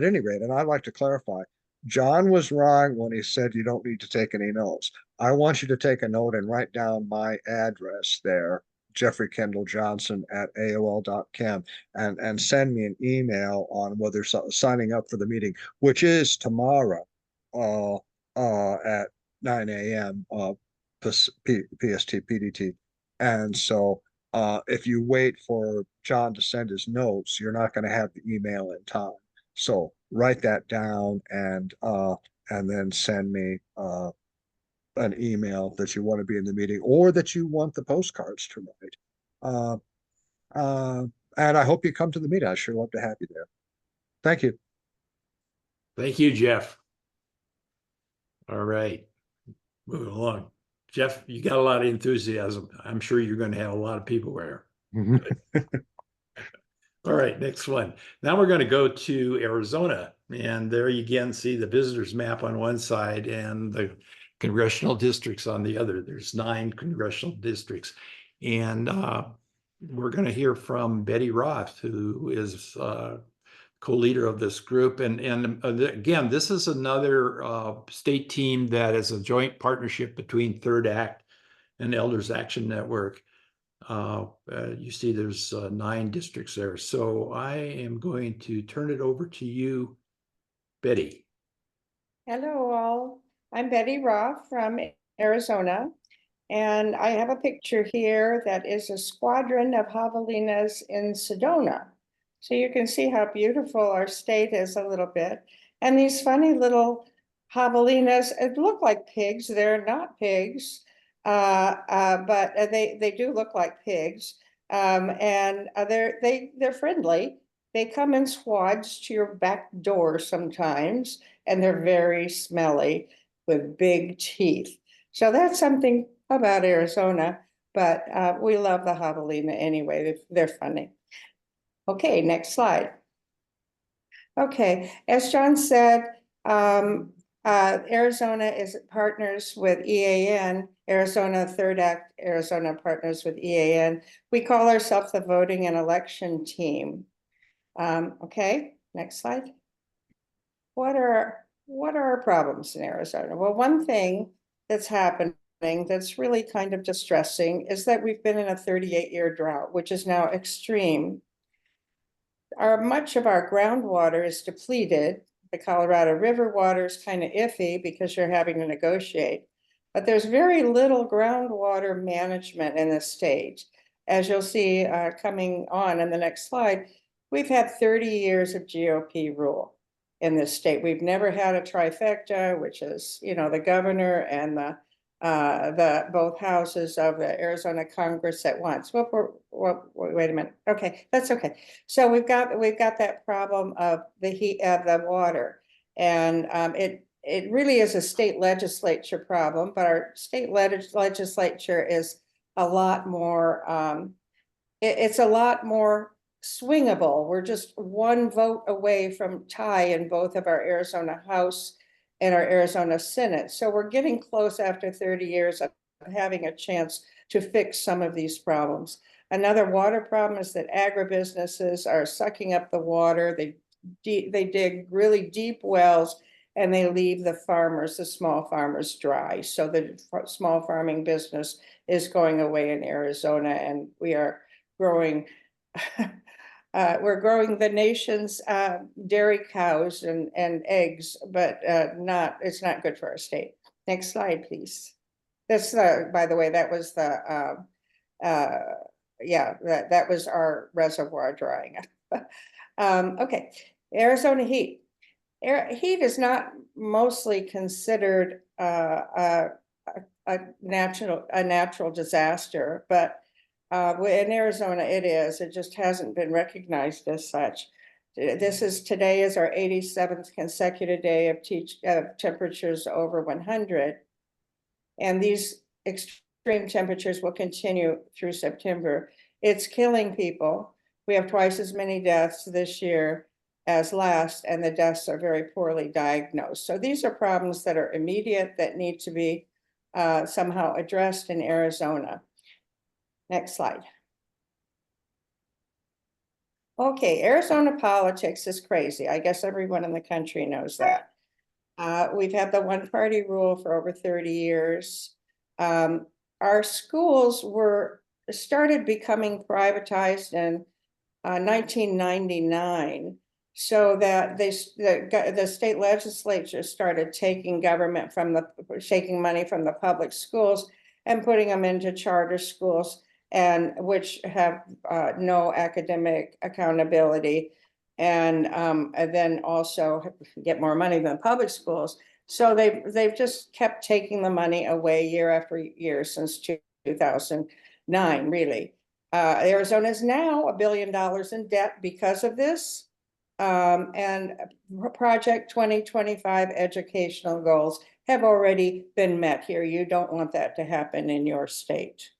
any rate, and I'd like to clarify, John was wrong when he said you don't need to take any notes. I want you to take a note and write down my address there, Jeffrey Kendall Johnson at AOL.com, and send me an email on whether signing up for the meeting, which is tomorrow at 9 a.m. PST PDT. And so if you wait for John to send his notes, you're not going to have the email in time. So write that down and then send me an email that you want to be in the meeting or that you want the postcards to write. And I hope you come to the meeting. I'd sure love to have you there. Thank you. Thank you, Jeff. All right, moving along. Jeff, you got a lot of enthusiasm. I'm sure you're going to have a lot of people there. All right, next one. Now we're going to go to Arizona, and there you again see the visitors map on one side and the congressional districts on the other. There's 9 congressional districts, and we're going to hear from Betty Roth, who is co-leader of this group. And again, this is another state team that is a joint partnership between Third Act and Elders Action Network. You see there's 9 districts there. So I am going to turn it over to you, Betty. Hello all, I'm Betty Roth from Arizona, and I have a picture here that is a squadron of javelinas in Sedona. So you can see how beautiful our state is a little bit. And these funny little javelinas, it look like pigs. They're not pigs, but they do look like pigs. And they're friendly. They come in squads to your back door sometimes, and they're very smelly with big teeth. So that's something about Arizona, but we love the javelina anyway. They're funny. Okay, next slide. Okay, as John said, Arizona is partners with EAN, Arizona Third Act, Arizona partners with EAN. We call ourselves the voting and election team. Okay, next slide. What are our problems in Arizona? Well, one thing that's happening that's really kind of distressing is that we've been in a 38-year drought, which is now extreme. Much of our groundwater is depleted. The Colorado River water is kind of iffy because you're having to negotiate. But there's very little groundwater management in the state. As you'll see coming on in the next slide, we've had 30 years of GOP rule in this state. We've never had a trifecta, which is, you know, the governor and the both houses of the Arizona Congress at once. Wait a minute. Okay, that's okay. So we've got that problem of the heat of the water, and it really is a state legislature problem. But our state legislature is a lot more. It's a lot more swingable. We're just one vote away from tie in both of our Arizona House and our Arizona Senate. So we're getting close after 30 years of having a chance to fix some of these problems. Another water problem is that agribusinesses are sucking up the water. They dig really deep wells and they leave the farmers, the small farmers, dry. So the small farming business is going away in Arizona, and we are growing we're growing the nation's dairy cows and eggs, but it's not good for our state. Next slide, please. This, by the way, that was the that was our reservoir drying up. Okay, Arizona heat. Heat is not mostly considered a natural disaster, but in Arizona, it is. It just hasn't been recognized as such. Today is our 87th consecutive day of temperatures over 100. And these extreme temperatures will continue through September. It's killing people. We have twice as many deaths this year as last, and the deaths are very poorly diagnosed. So these are problems that are immediate, that need to be somehow addressed in Arizona. Next slide. Okay, Arizona politics is crazy. I guess everyone in the country knows that. We've had the one-party rule for over 30 years. Our schools started becoming privatized in 1999, so that the state legislature started taking money from the public schools and putting them into charter schools, and which have no academic accountability, and then also get more money than public schools. So they've just kept taking the money away year after year since 2009, really. Arizona is now $1 billion in debt because of this. And Project 2025 educational goals have already been met here. You don't want that to happen in your state.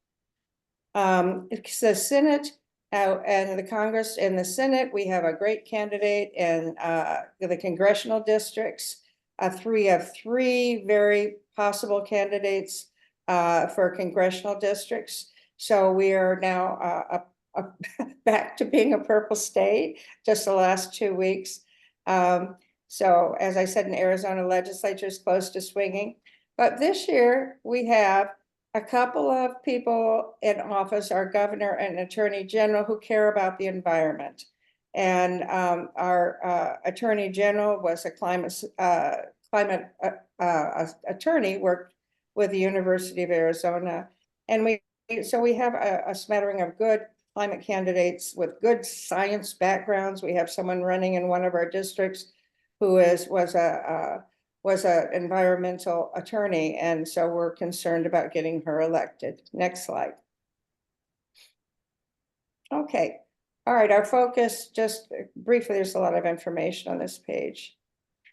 It's the Senate and the Congress. In the Senate, we have a great candidate in the congressional districts, 3 of 3 very possible candidates for congressional districts. So we are now back to being a purple state just the last 2 weeks. So as I said, in Arizona legislature is close to swinging. But this year we have a couple of people in office, our governor and attorney general, who care about the environment. And our attorney general was a climate attorney, worked with the University of Arizona. And we have a smattering of good climate candidates with good science backgrounds. We have someone running in one of our districts who was an environmental attorney, and so we're concerned about getting her elected. Next slide. Okay, all right, our focus, just briefly, there's a lot of information on this page.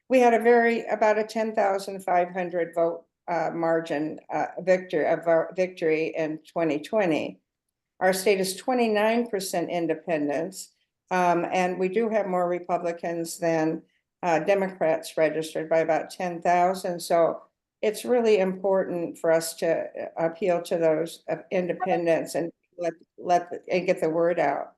We had about a 10,500 vote margin victory in 2020. Our state is 29% independents, and we do have more Republicans than Democrats registered by about 10,000. So it's really important for us to appeal to those independents and and get the word out.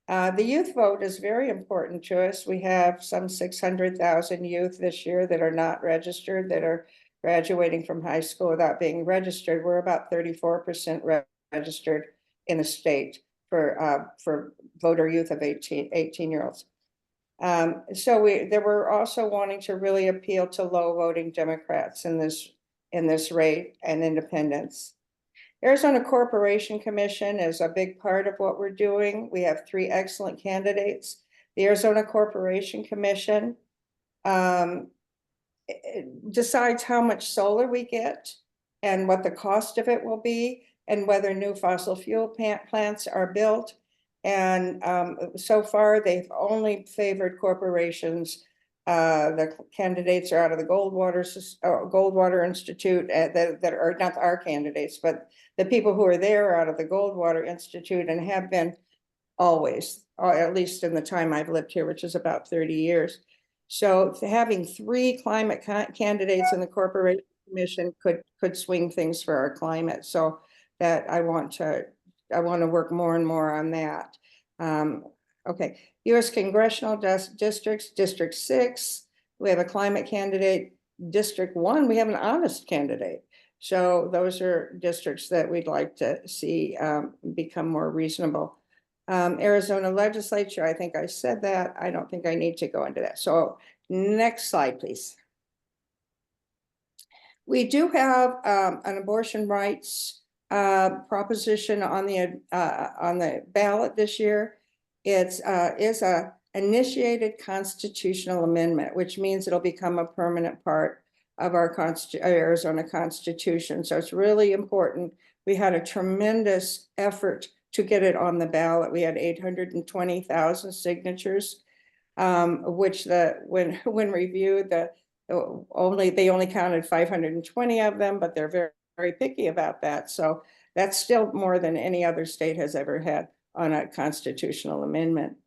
The youth vote is very important to us. We have some 600,000 youth this year that are not registered, that are graduating from high school without being registered. We're about 34% registered in the state for voter youth of 18-year-olds. So they were also wanting to really appeal to low voting Democrats in this rate and independents. Arizona Corporation Commission is a big part of what we're doing. We have 3 excellent candidates. The Arizona Corporation Commission decides how much solar we get and what the cost of it will be and whether new fossil fuel plants are built. And so far, they've only favored corporations. The candidates are out of the Goldwater Institute that are not our candidates, but the people who are there are out of the Goldwater Institute and have been always, or at least in the time I've lived here, which is about 30 years. So having 3 climate candidates in the Corporation Commission could swing things for our climate. So that I want to work more and more on that. Okay, U.S. congressional districts, District 6, we have a climate candidate. District 1, we have an honest candidate. So those are districts that we'd like to see become more reasonable. Arizona legislature, I think I said that. I don't think I need to go into that. So next slide, please. We do have an abortion rights proposition on the ballot this year. It's is a initiated constitutional amendment, which means it'll become a permanent part of our Arizona Constitution. So it's really important. We had a tremendous effort to get it on the ballot. We had 820,000 signatures, which when reviewed, they only counted 520 of them, but they're very, very picky about that. So that's still more than any other state has ever had on a constitutional amendment.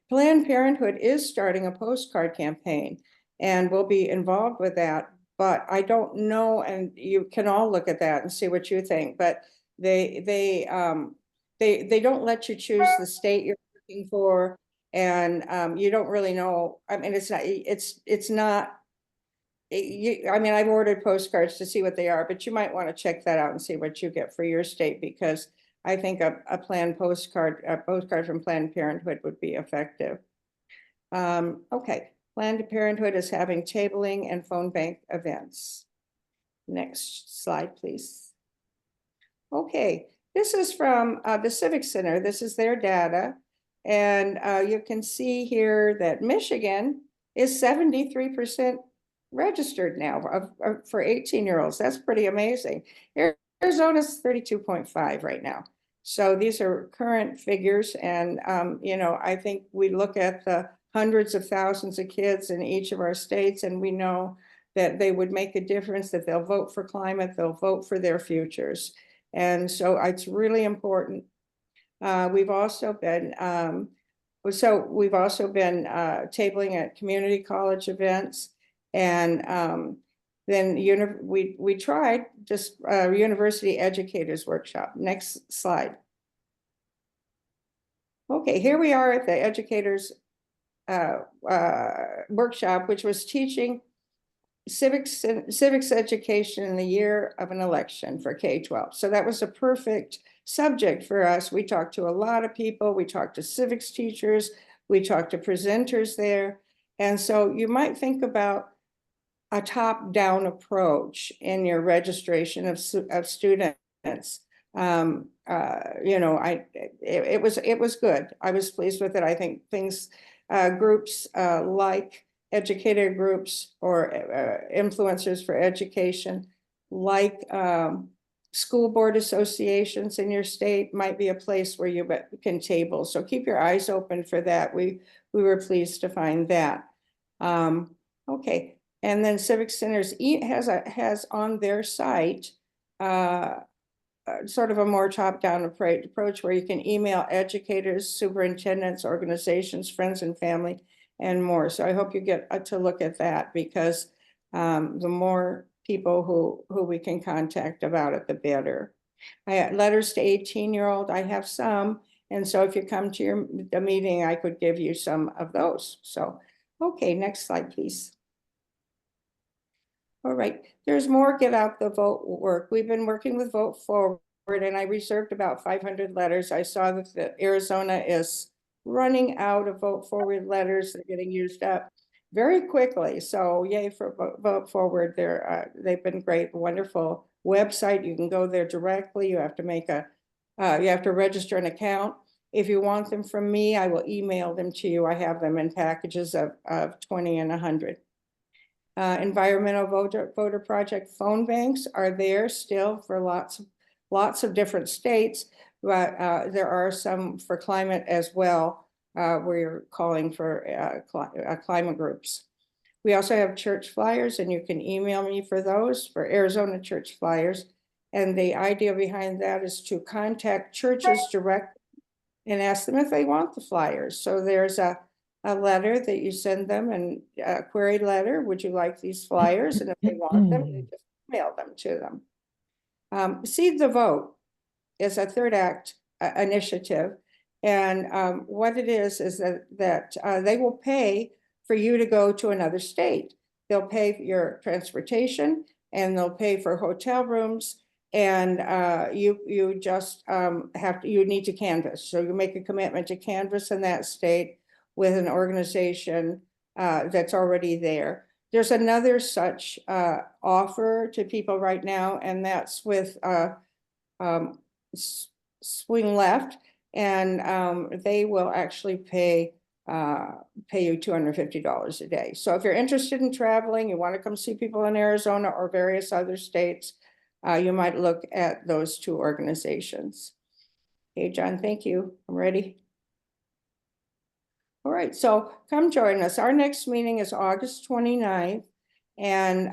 Planned Parenthood is starting a postcard campaign and we'll be involved with that. But I don't know, and you can all look at that and see what you think, but they don't let you choose the state you're looking for, and you don't really know. I mean, it's not. I mean, I've ordered postcards to see what they are, but you might want to check that out and see what you get for your state, because I think a postcard from Planned Parenthood would be effective. Okay. Planned Parenthood is having tabling and phone bank events. Next slide, please. Okay, this is from the Civic Center. This is their data. And you can see here that Michigan is 73% registered now for 18-year-olds. That's pretty amazing. Arizona's 32.5 right now. So these are current figures. And, you know, I think we look at the hundreds of thousands of kids in each of our states, and we know that they would make a difference, that they'll vote for climate, they'll vote for their futures. And so it's really important. We've also been tabling at community college events, and then we tried just university educators workshop. Next slide. Okay, here we are at the educators workshop, which was teaching civics education in the year of an election for K-12. So that was a perfect subject for us. We talked to a lot of people. We talked to civics teachers. We talked to presenters there. And so you might think about a top-down approach in your registration of students. You know, it was good. I was pleased with it. I think groups like educator groups or influencers for education, like school board associations in your state, might be a place where you can table. So keep your eyes open for that. We were pleased to find that. Okay, and then Civic Centers has on their site sort of a more top-down approach where you can email educators, superintendents, organizations, friends and family, and more. So I hope you get to look at that, because the more people who we can contact about it, the better. I had letters to 18-year-old, I have some, and so if you come to the meeting, I could give you some of those. So, okay, next slide, please. All right, there's more get out the vote work. We've been working with Vote Forward, and I reserved about 500 letters. I saw that Arizona is running out of Vote Forward letters. They're getting used up very quickly. So yay for Vote Forward. They've been great, wonderful website. You can go there directly. You have to make you have to register an account. If you want them from me, I will email them to you. I have them in packages of 20 and 100. Environmental voter project phone banks are there still for lots of different states, but there are some for climate as well. We're calling for climate groups. We also have church flyers, and you can email me for those, for Arizona church flyers. And the idea behind that is to contact churches directly and ask them if they want the flyers. So there's a letter that you send them, and a query letter, would you like these flyers? And if they want them, you just mail them to them. Seed the Vote is a third act initiative. And what it is that they will pay for you to go to another state. They'll pay for your transportation, and they'll pay for hotel rooms. And you just you need to canvass. So you make a commitment to canvass in that state with an organization that's already there. There's another such offer to people right now, and that's with Swing Left, and they will actually pay you $250 a day. So if you're interested in traveling, you want to come see people in Arizona or various other states, you might look at those two organizations. Okay, John, thank you. I'm ready. All right, so come join us. Our next meeting is August 29th, and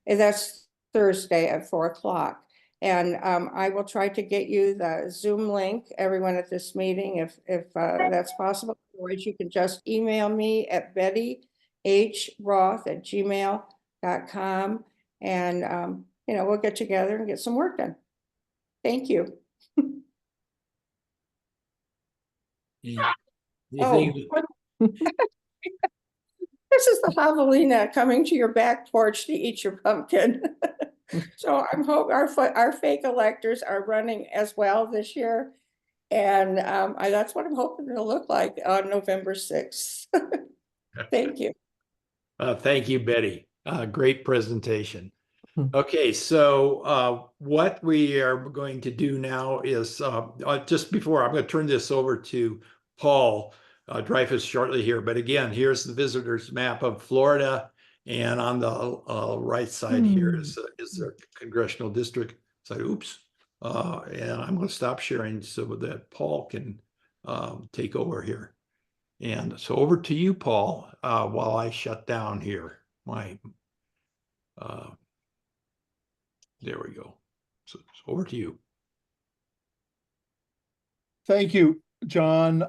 that's Thursday at 4 o'clock. And I will try to get you the Zoom link, everyone at this meeting, if that's possible. Or you can just email me at bettyhroth@gmail.com, and we'll get together and get some work done. Thank you. Anything? This is the javelina coming to your back porch to eat your pumpkin. So I'm hoping our fake electors are running as well this year. And that's what I'm hoping it'll look like on November 6th. Thank you. Thank you, Betty. Great presentation. Okay, so what we are going to do now is just before I'm going to turn this over to Paul Dreyfus shortly here. But again, here's the visitors map of Florida. And on the right side here is the congressional district. So, oops. And I'm going to stop sharing so that Paul can take over here. And so over to you, Paul, while I shut down here. There we go. So over to you. Thank you, John,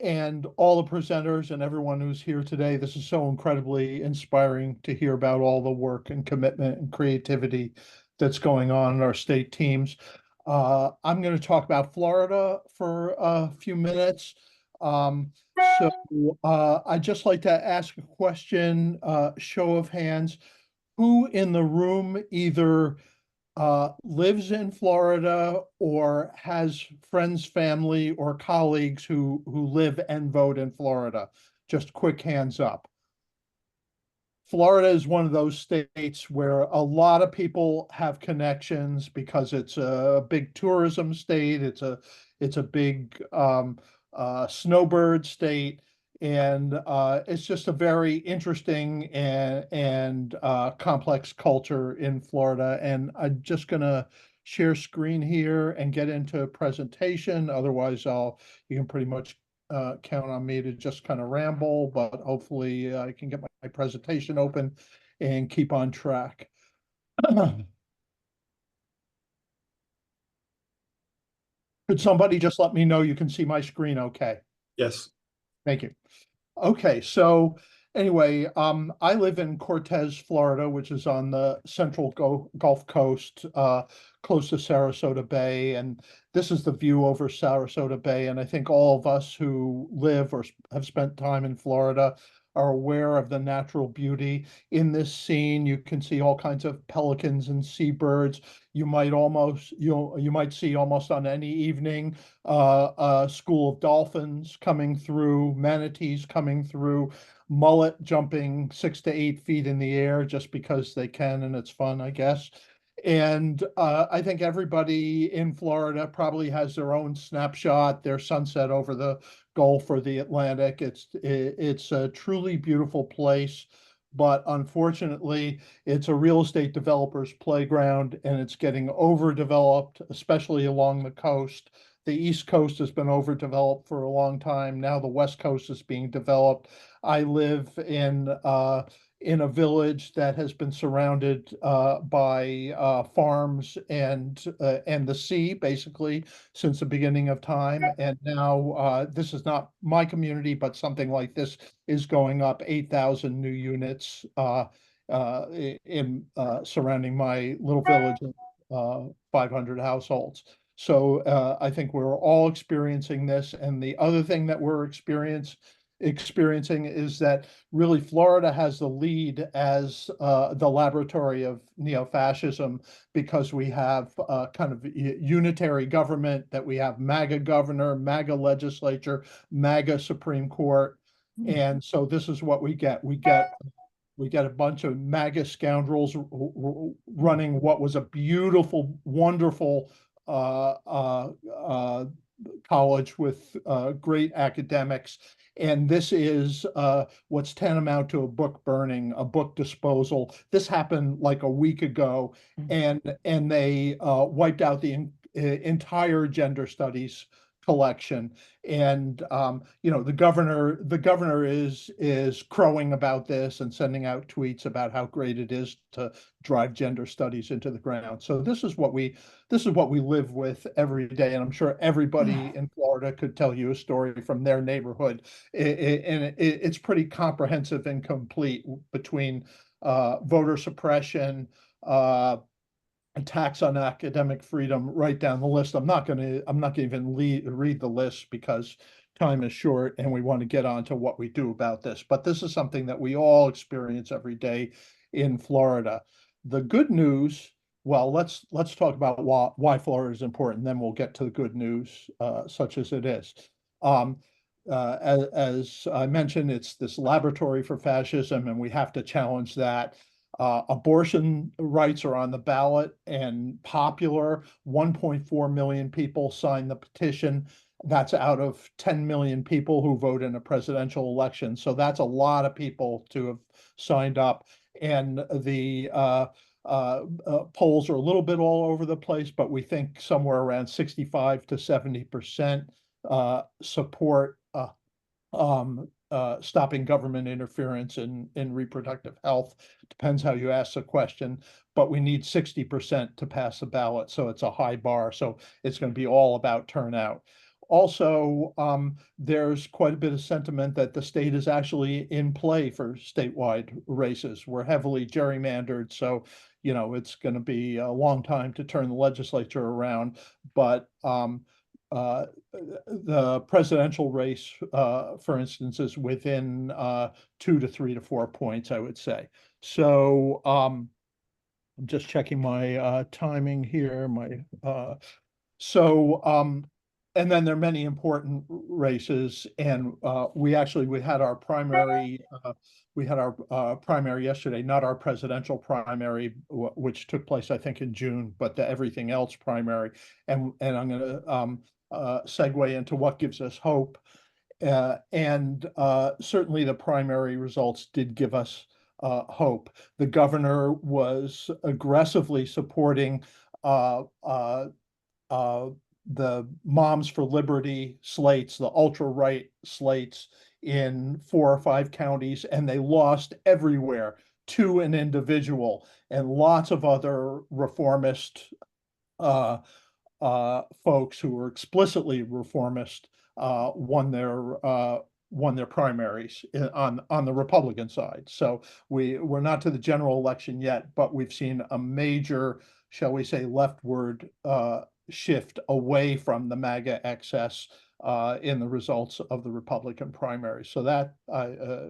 and all the presenters and everyone who's here today. This is so incredibly inspiring to hear about all the work and commitment and creativity that's going on in our state teams. I'm going to talk about Florida for a few minutes. So I'd just like to ask a question, show of hands. Who in the room either lives in Florida or has friends, family, or colleagues who live and vote in Florida? Just quick hands up. Florida is one of those states where a lot of people have connections because it's a big tourism state. It's a big snowbird state. And it's just a very interesting and complex culture in Florida. And I'm just going to share screen here and get into a presentation. Otherwise, you can pretty much count on me to just kind of ramble, but hopefully I can get my presentation open and keep on track. Could somebody just let me know you can see my screen okay? Yes. Thank you. Okay, so anyway, I live in Cortez, Florida, which is on the central Gulf Coast, close to Sarasota Bay. And this is the view over Sarasota Bay. And I think all of us who live or have spent time in Florida are aware of the natural beauty. In this scene, you can see all kinds of pelicans and seabirds. You might see almost on any evening a school of dolphins coming through, manatees coming through, mullet jumping 6 to 8 feet in the air just because they can and it's fun, I guess. And I think everybody in Florida probably has their own snapshot, their sunset over the Gulf or the Atlantic. It's a truly beautiful place, but unfortunately, it's a real estate developer's playground and it's getting overdeveloped, especially along the coast. The East Coast has been overdeveloped for a long time. Now the West Coast is being developed. I live in a village that has been surrounded by farms and the sea, basically, since the beginning of time. And now this is not my community, but something like this is going up 8,000 new units in surrounding my little village of 500 households. So I think we're all experiencing this. And the other thing that we're experiencing is that really Florida has the lead as the laboratory of neo-fascism, because we have kind of unitary government, that we have MAGA governor, MAGA legislature, MAGA Supreme Court. And so this is what we get. We get a bunch of MAGA scoundrels running what was a beautiful, wonderful college with great academics. And this is what's tantamount to a book burning, a book disposal. This happened like a week ago, and they wiped out the entire gender studies collection. And the governor is crowing about this and sending out tweets about how great it is to drive gender studies into the ground. So this is what we live with every day, and I'm sure everybody in Florida could tell you a story from their neighborhood. It's pretty comprehensive and complete, between voter suppression, attacks on academic freedom, right down the list. I'm not gonna even read the list because time is short and we want to get on to what we do about this. But this is something that we all experience every day in Florida. The good news, well, let's talk about why Florida is important, then we'll get to the good news, such as it is. As I mentioned, it's this laboratory for fascism, and we have to challenge that. Abortion rights are on the ballot and popular. 1.4 million people signed the petition. That's out of 10 million people who vote in a presidential election. So that's a lot of people to have signed up. And the polls are a little bit all over the place, but we think somewhere around 65 to 70% support stopping government interference in reproductive health. Depends how you ask the question, but we need 60% to pass the ballot. So it's a high bar. So it's going to be all about turnout. Also, there's quite a bit of sentiment that the state is actually in play for statewide races. We're heavily gerrymandered, so it's going to be a long time to turn the legislature around. But the presidential race, for instance, is within 2 to 3 to 4 points, I would say. So I'm just checking my timing here. And then there are many important races, and we had our primary. We had our primary yesterday, not our presidential primary, which took place, I think, in June, but the everything else primary. And I'm going to segue into what gives us hope. And certainly the primary results did give us hope. The governor was aggressively supporting the Moms for Liberty slates, the ultra-right slates in 4 or 5 counties, and they lost everywhere to an individual. And lots of other reformist folks who were explicitly reformist won their primaries on the Republican side. So we're not to the general election yet, but we've seen a major, shall we say, leftward shift away from the MAGA excess in the results of the Republican primary. So that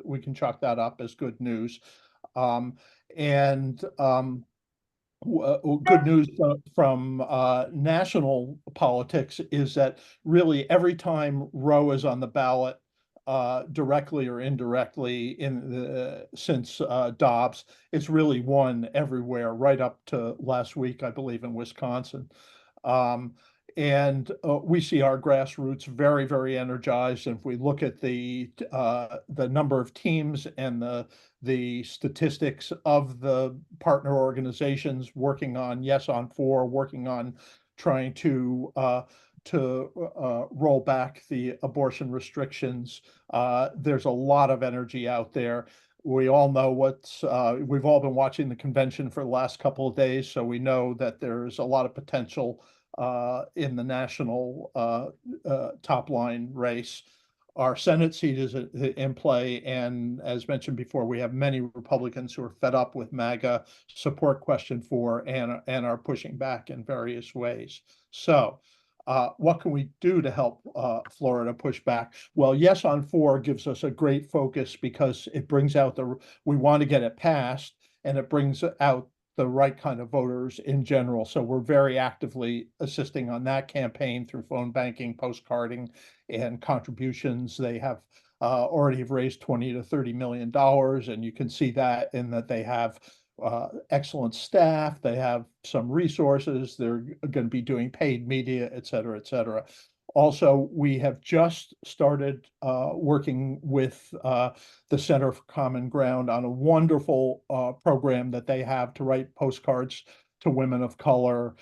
we can chalk that up as good news. Good news from national politics is that really every time Roe is on the ballot, directly or indirectly since Dobbs, it's really won everywhere, right up to last week, I believe, in Wisconsin. We see our grassroots very, very energized. And if we look at the number of teams and the statistics of the partner organizations working on Yes on 4, working on trying to roll back the abortion restrictions, there's a lot of energy out there. We all know we've all been watching the convention for the last couple of days, so we know that there's a lot of potential in the national top line race. Our Senate seat is in play, and as mentioned before, we have many Republicans who are fed up with MAGA, support question 4, and are pushing back in various ways. So what can we do to help Florida push back? Well, Yes on 4 gives us a great focus because it brings out we want to get it passed, and it brings out the right kind of voters in general. So we're very actively assisting on that campaign through phone banking, postcarding, and contributions. They have already raised $20 to $30 million, and you can see that in that they have excellent staff, they have some resources, they're going to be doing paid media, et cetera, et cetera. Also, we have just started working with the Center for Common Ground on a wonderful program that they have to write postcards to women of color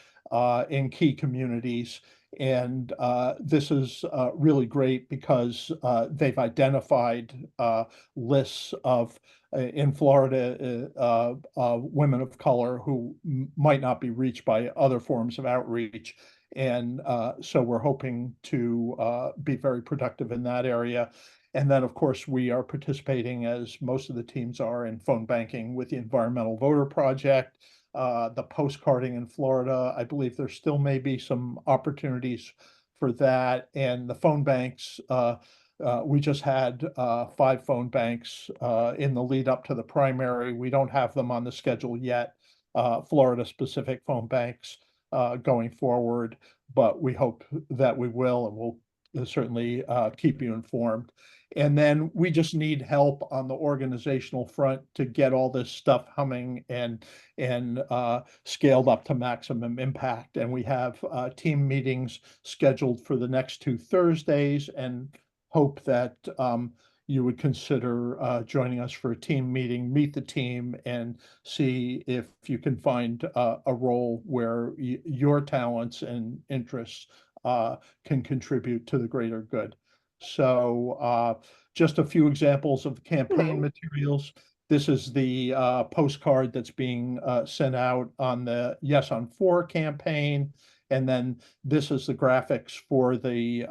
in key communities. And this is really great because they've identified lists of in Florida women of color who might not be reached by other forms of outreach. And so we're hoping to be very productive in that area. And then, of course, we are participating, as most of the teams are, in phone banking with the Environmental Voter Project, the postcarding in Florida. I believe there still may be some opportunities for that. And the phone banks, we just had 5 phone banks in the lead up to the primary. We don't have them on the schedule yet, Florida-specific phone banks going forward, but we hope that we will, and we'll certainly keep you informed. And then we just need help on the organizational front to get all this stuff humming and scaled up to maximum impact. And we have team meetings scheduled for the next 2 Thursdays, and hope that you would consider joining us for a team meeting, meet the team, and see if you can find a role where your talents and interests can contribute to the greater good. So just a few examples of the campaign materials. This is the postcard that's being sent out on the Yes on 4 campaign. And then this is the graphics for the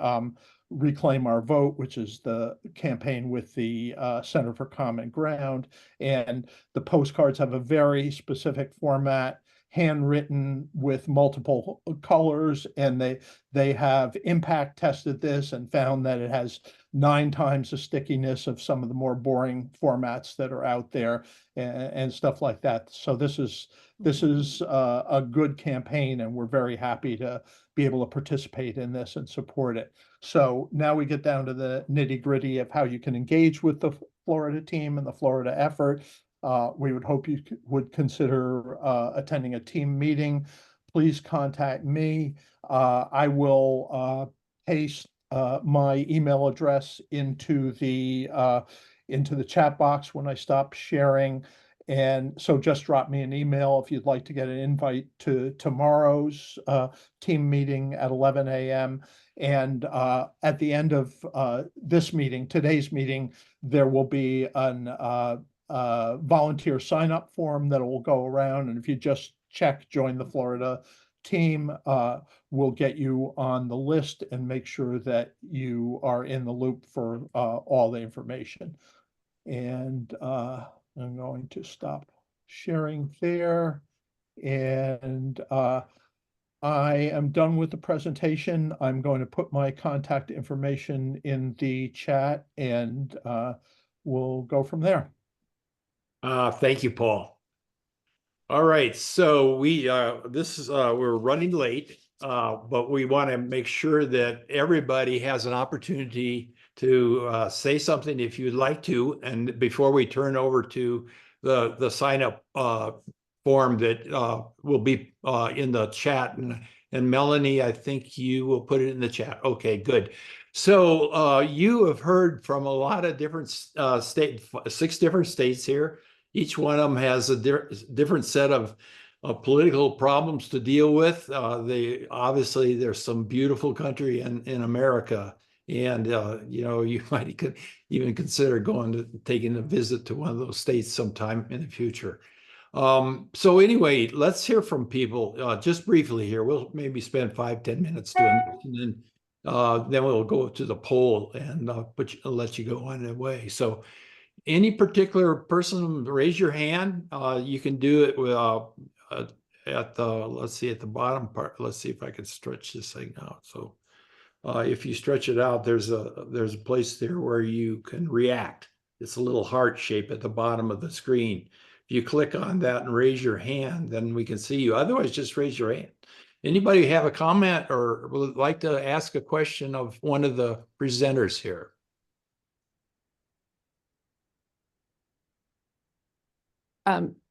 Reclaim Our Vote, which is the campaign with the Center for Common Ground. And the postcards have a very specific format, handwritten with multiple colors, and they have impact tested this and found that it has 9 times the stickiness of some of the more boring formats that are out there, and stuff like that. So this is a good campaign, and we're very happy to be able to participate in this and support it. So now we get down to the nitty-gritty of how you can engage with the Florida team and the Florida effort. We would hope you would consider attending a team meeting. Please contact me. I will paste my email address into the chat box when I stop sharing. And so just drop me an email if you'd like to get an invite to tomorrow's team meeting at 11 a.m. And at the end of this meeting, today's meeting, there will be an volunteer sign-up form that will go around. And if you just check Join the Florida team will get you on the list and make sure that you are in the loop for all the information. And I'm going to stop sharing there. And I am done with the presentation. I'm going to put my contact information in the chat and we'll go from there. Thank you, Paul. All right, so we're running late, but we want to make sure that everybody has an opportunity to say something if you'd like to. And before we turn over to the sign up form that will be in the chat, and Melanie, I think you will put it in the chat. Okay, good. So you have heard from a lot of different 6 different states here. Each one of them has a different set of political problems to deal with. Obviously there's some beautiful country in America, and you know, you might even consider taking a visit to one of those states sometime in the future. So anyway, let's hear from people just briefly here. We'll maybe spend 5-10 minutes doing this, and then we'll go to the poll and let you go on your way. So any particular person, raise your hand. You can do it with, at the bottom part. Let's see if I can stretch this thing out. So if you stretch it out, there's a place there where you can react. It's a little heart shape at the bottom of the screen. If you click on that and raise your hand, then we can see you. Otherwise, just raise your hand. Anybody have a comment or would like to ask a question of one of the presenters here?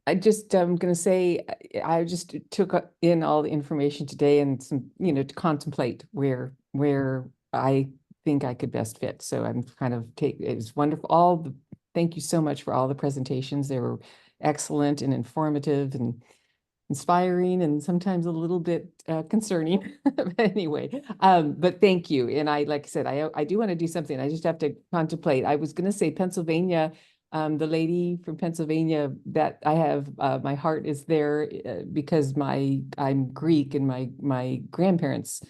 I just going to say I just took in all the information today and some, you know, to contemplate where I think I could best fit. So I'm kind of it was wonderful. Thank you so much for all the presentations. They were excellent and informative and inspiring and sometimes a little bit concerning. But anyway, but thank you. And like I said, I do want to do something. I just have to contemplate. I was going to say Pennsylvania. The lady from Pennsylvania that I have, my heart is there because I'm Greek and my grandparents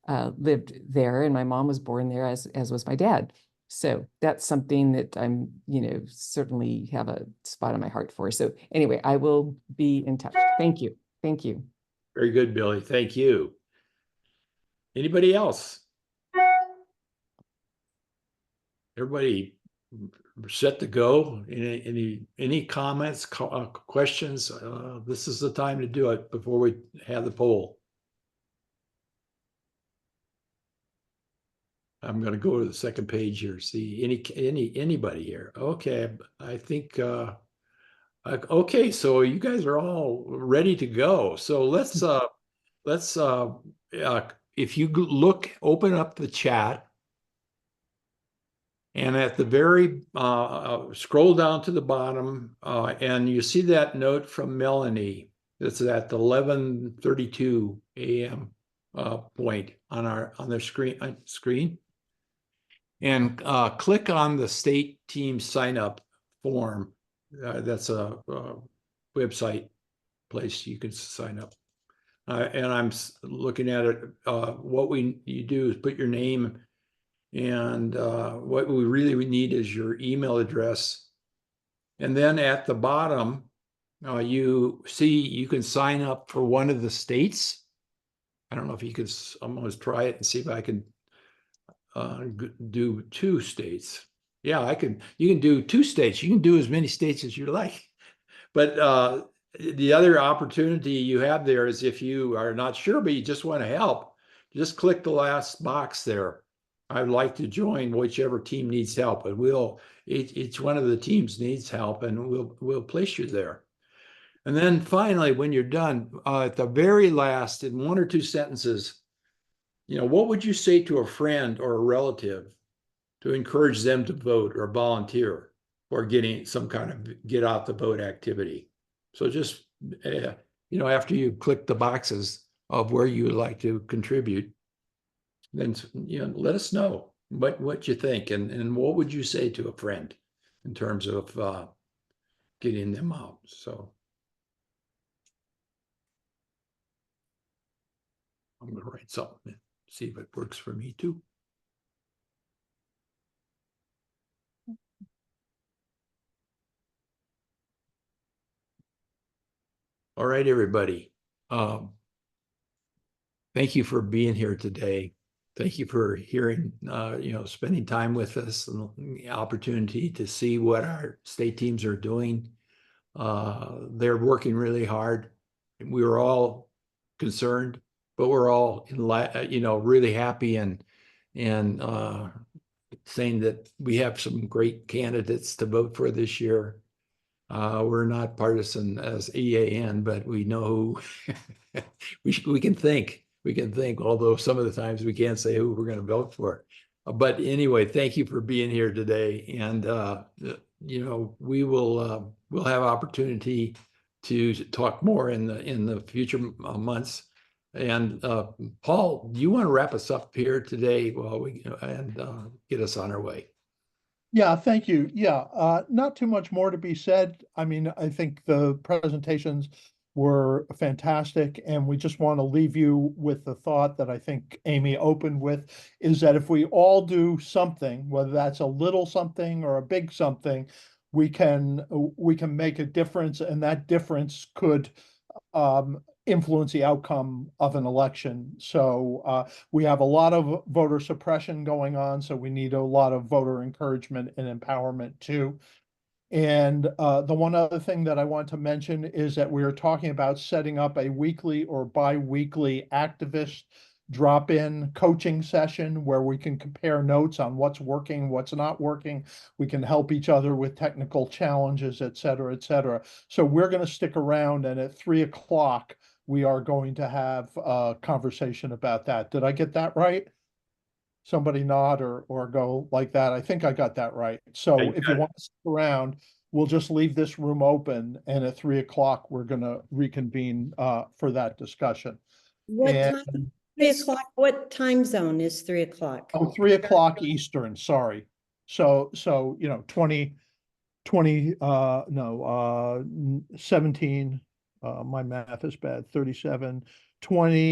lived there and my mom was born there as was my dad. So that's something that I'm, you know, certainly have a spot in my heart for. So anyway, I will be in touch. Thank you. Thank you. Very good, Billy. Thank you. Anybody else? Everybody set to go? Any comments, questions? This is the time to do it before we have the poll. I'm going to go to the second page here. See anybody here? Okay, I think. Okay, so you guys are all ready to go. So let's if you open up the chat. And at the very, scroll down to the bottom, and you see that note from Melanie. It's at the 11:32 a.m. Point on their screen. And click on the state team sign up form. That's a website place you can sign up. And I'm looking at it. What you do is put your name. And what we really need is your email address. And then at the bottom, you see you can sign up for one of the states. I don't know if you could, I'm going to try it and see if I can do 2 states. Yeah, you can do 2 states. You can do as many states as you like. But the other opportunity you have there is if you are not sure, but you just want to help, just click the last box there. I'd like to join whichever team needs help, and each one of the teams needs help, and we'll place you there. And then finally, when you're done, at the very last, in 1 or 2 sentences, you know, what would you say to a friend or a relative to encourage them to vote or volunteer or getting some kind of get out the vote activity? So just, you know, after you click the boxes of where you would like to contribute, then, you know, let us know what you think and what would you say to a friend in terms of getting them out. So I'm gonna write something, and see if it works for me too. All right, everybody. Thank you for being here today. Thank you for hearing, spending time with us and the opportunity to see what our state teams are doing. They're working really hard. We were all concerned, but we're all really happy and saying that we have some great candidates to vote for this year. We're not partisan as EAN, but we know we can think. We can think, although some of the times we can't say who we're going to vote for. But anyway, thank you for being here today. And we will we'll have opportunity to talk more in the future months. And Paul, do you want to wrap us up here today while we get us on our way? Yeah, thank you. Yeah, not too much more to be said. I mean, I think the presentations were fantastic, and we just want to leave you with the thought that I think Amy opened with, is that if we all do something, whether that's a little something or a big something, we can make a difference, and that difference could influence the outcome of an election. So we have a lot of voter suppression going on, so we need a lot of voter encouragement and empowerment too. And the one other thing that I want to mention is that we are talking about setting up a weekly or bi-weekly activist drop-in coaching session where we can compare notes on what's working, what's not working. We can help each other with technical challenges, et cetera, et cetera. So we're going to stick around, and at 3 o'clock, we are going to have a conversation about that. Did I get that right? Somebody nod or go like that. I think I got that right. So Yeah, you if got you it. want to stick around, we'll just leave this room open, and at 3 o'clock, we're going to reconvene for that discussion. What And- time, 3 o'clock, what time zone is 3 o'clock? Oh, 3 o'clock Eastern, sorry. So, 17, my math is bad, 37, 20.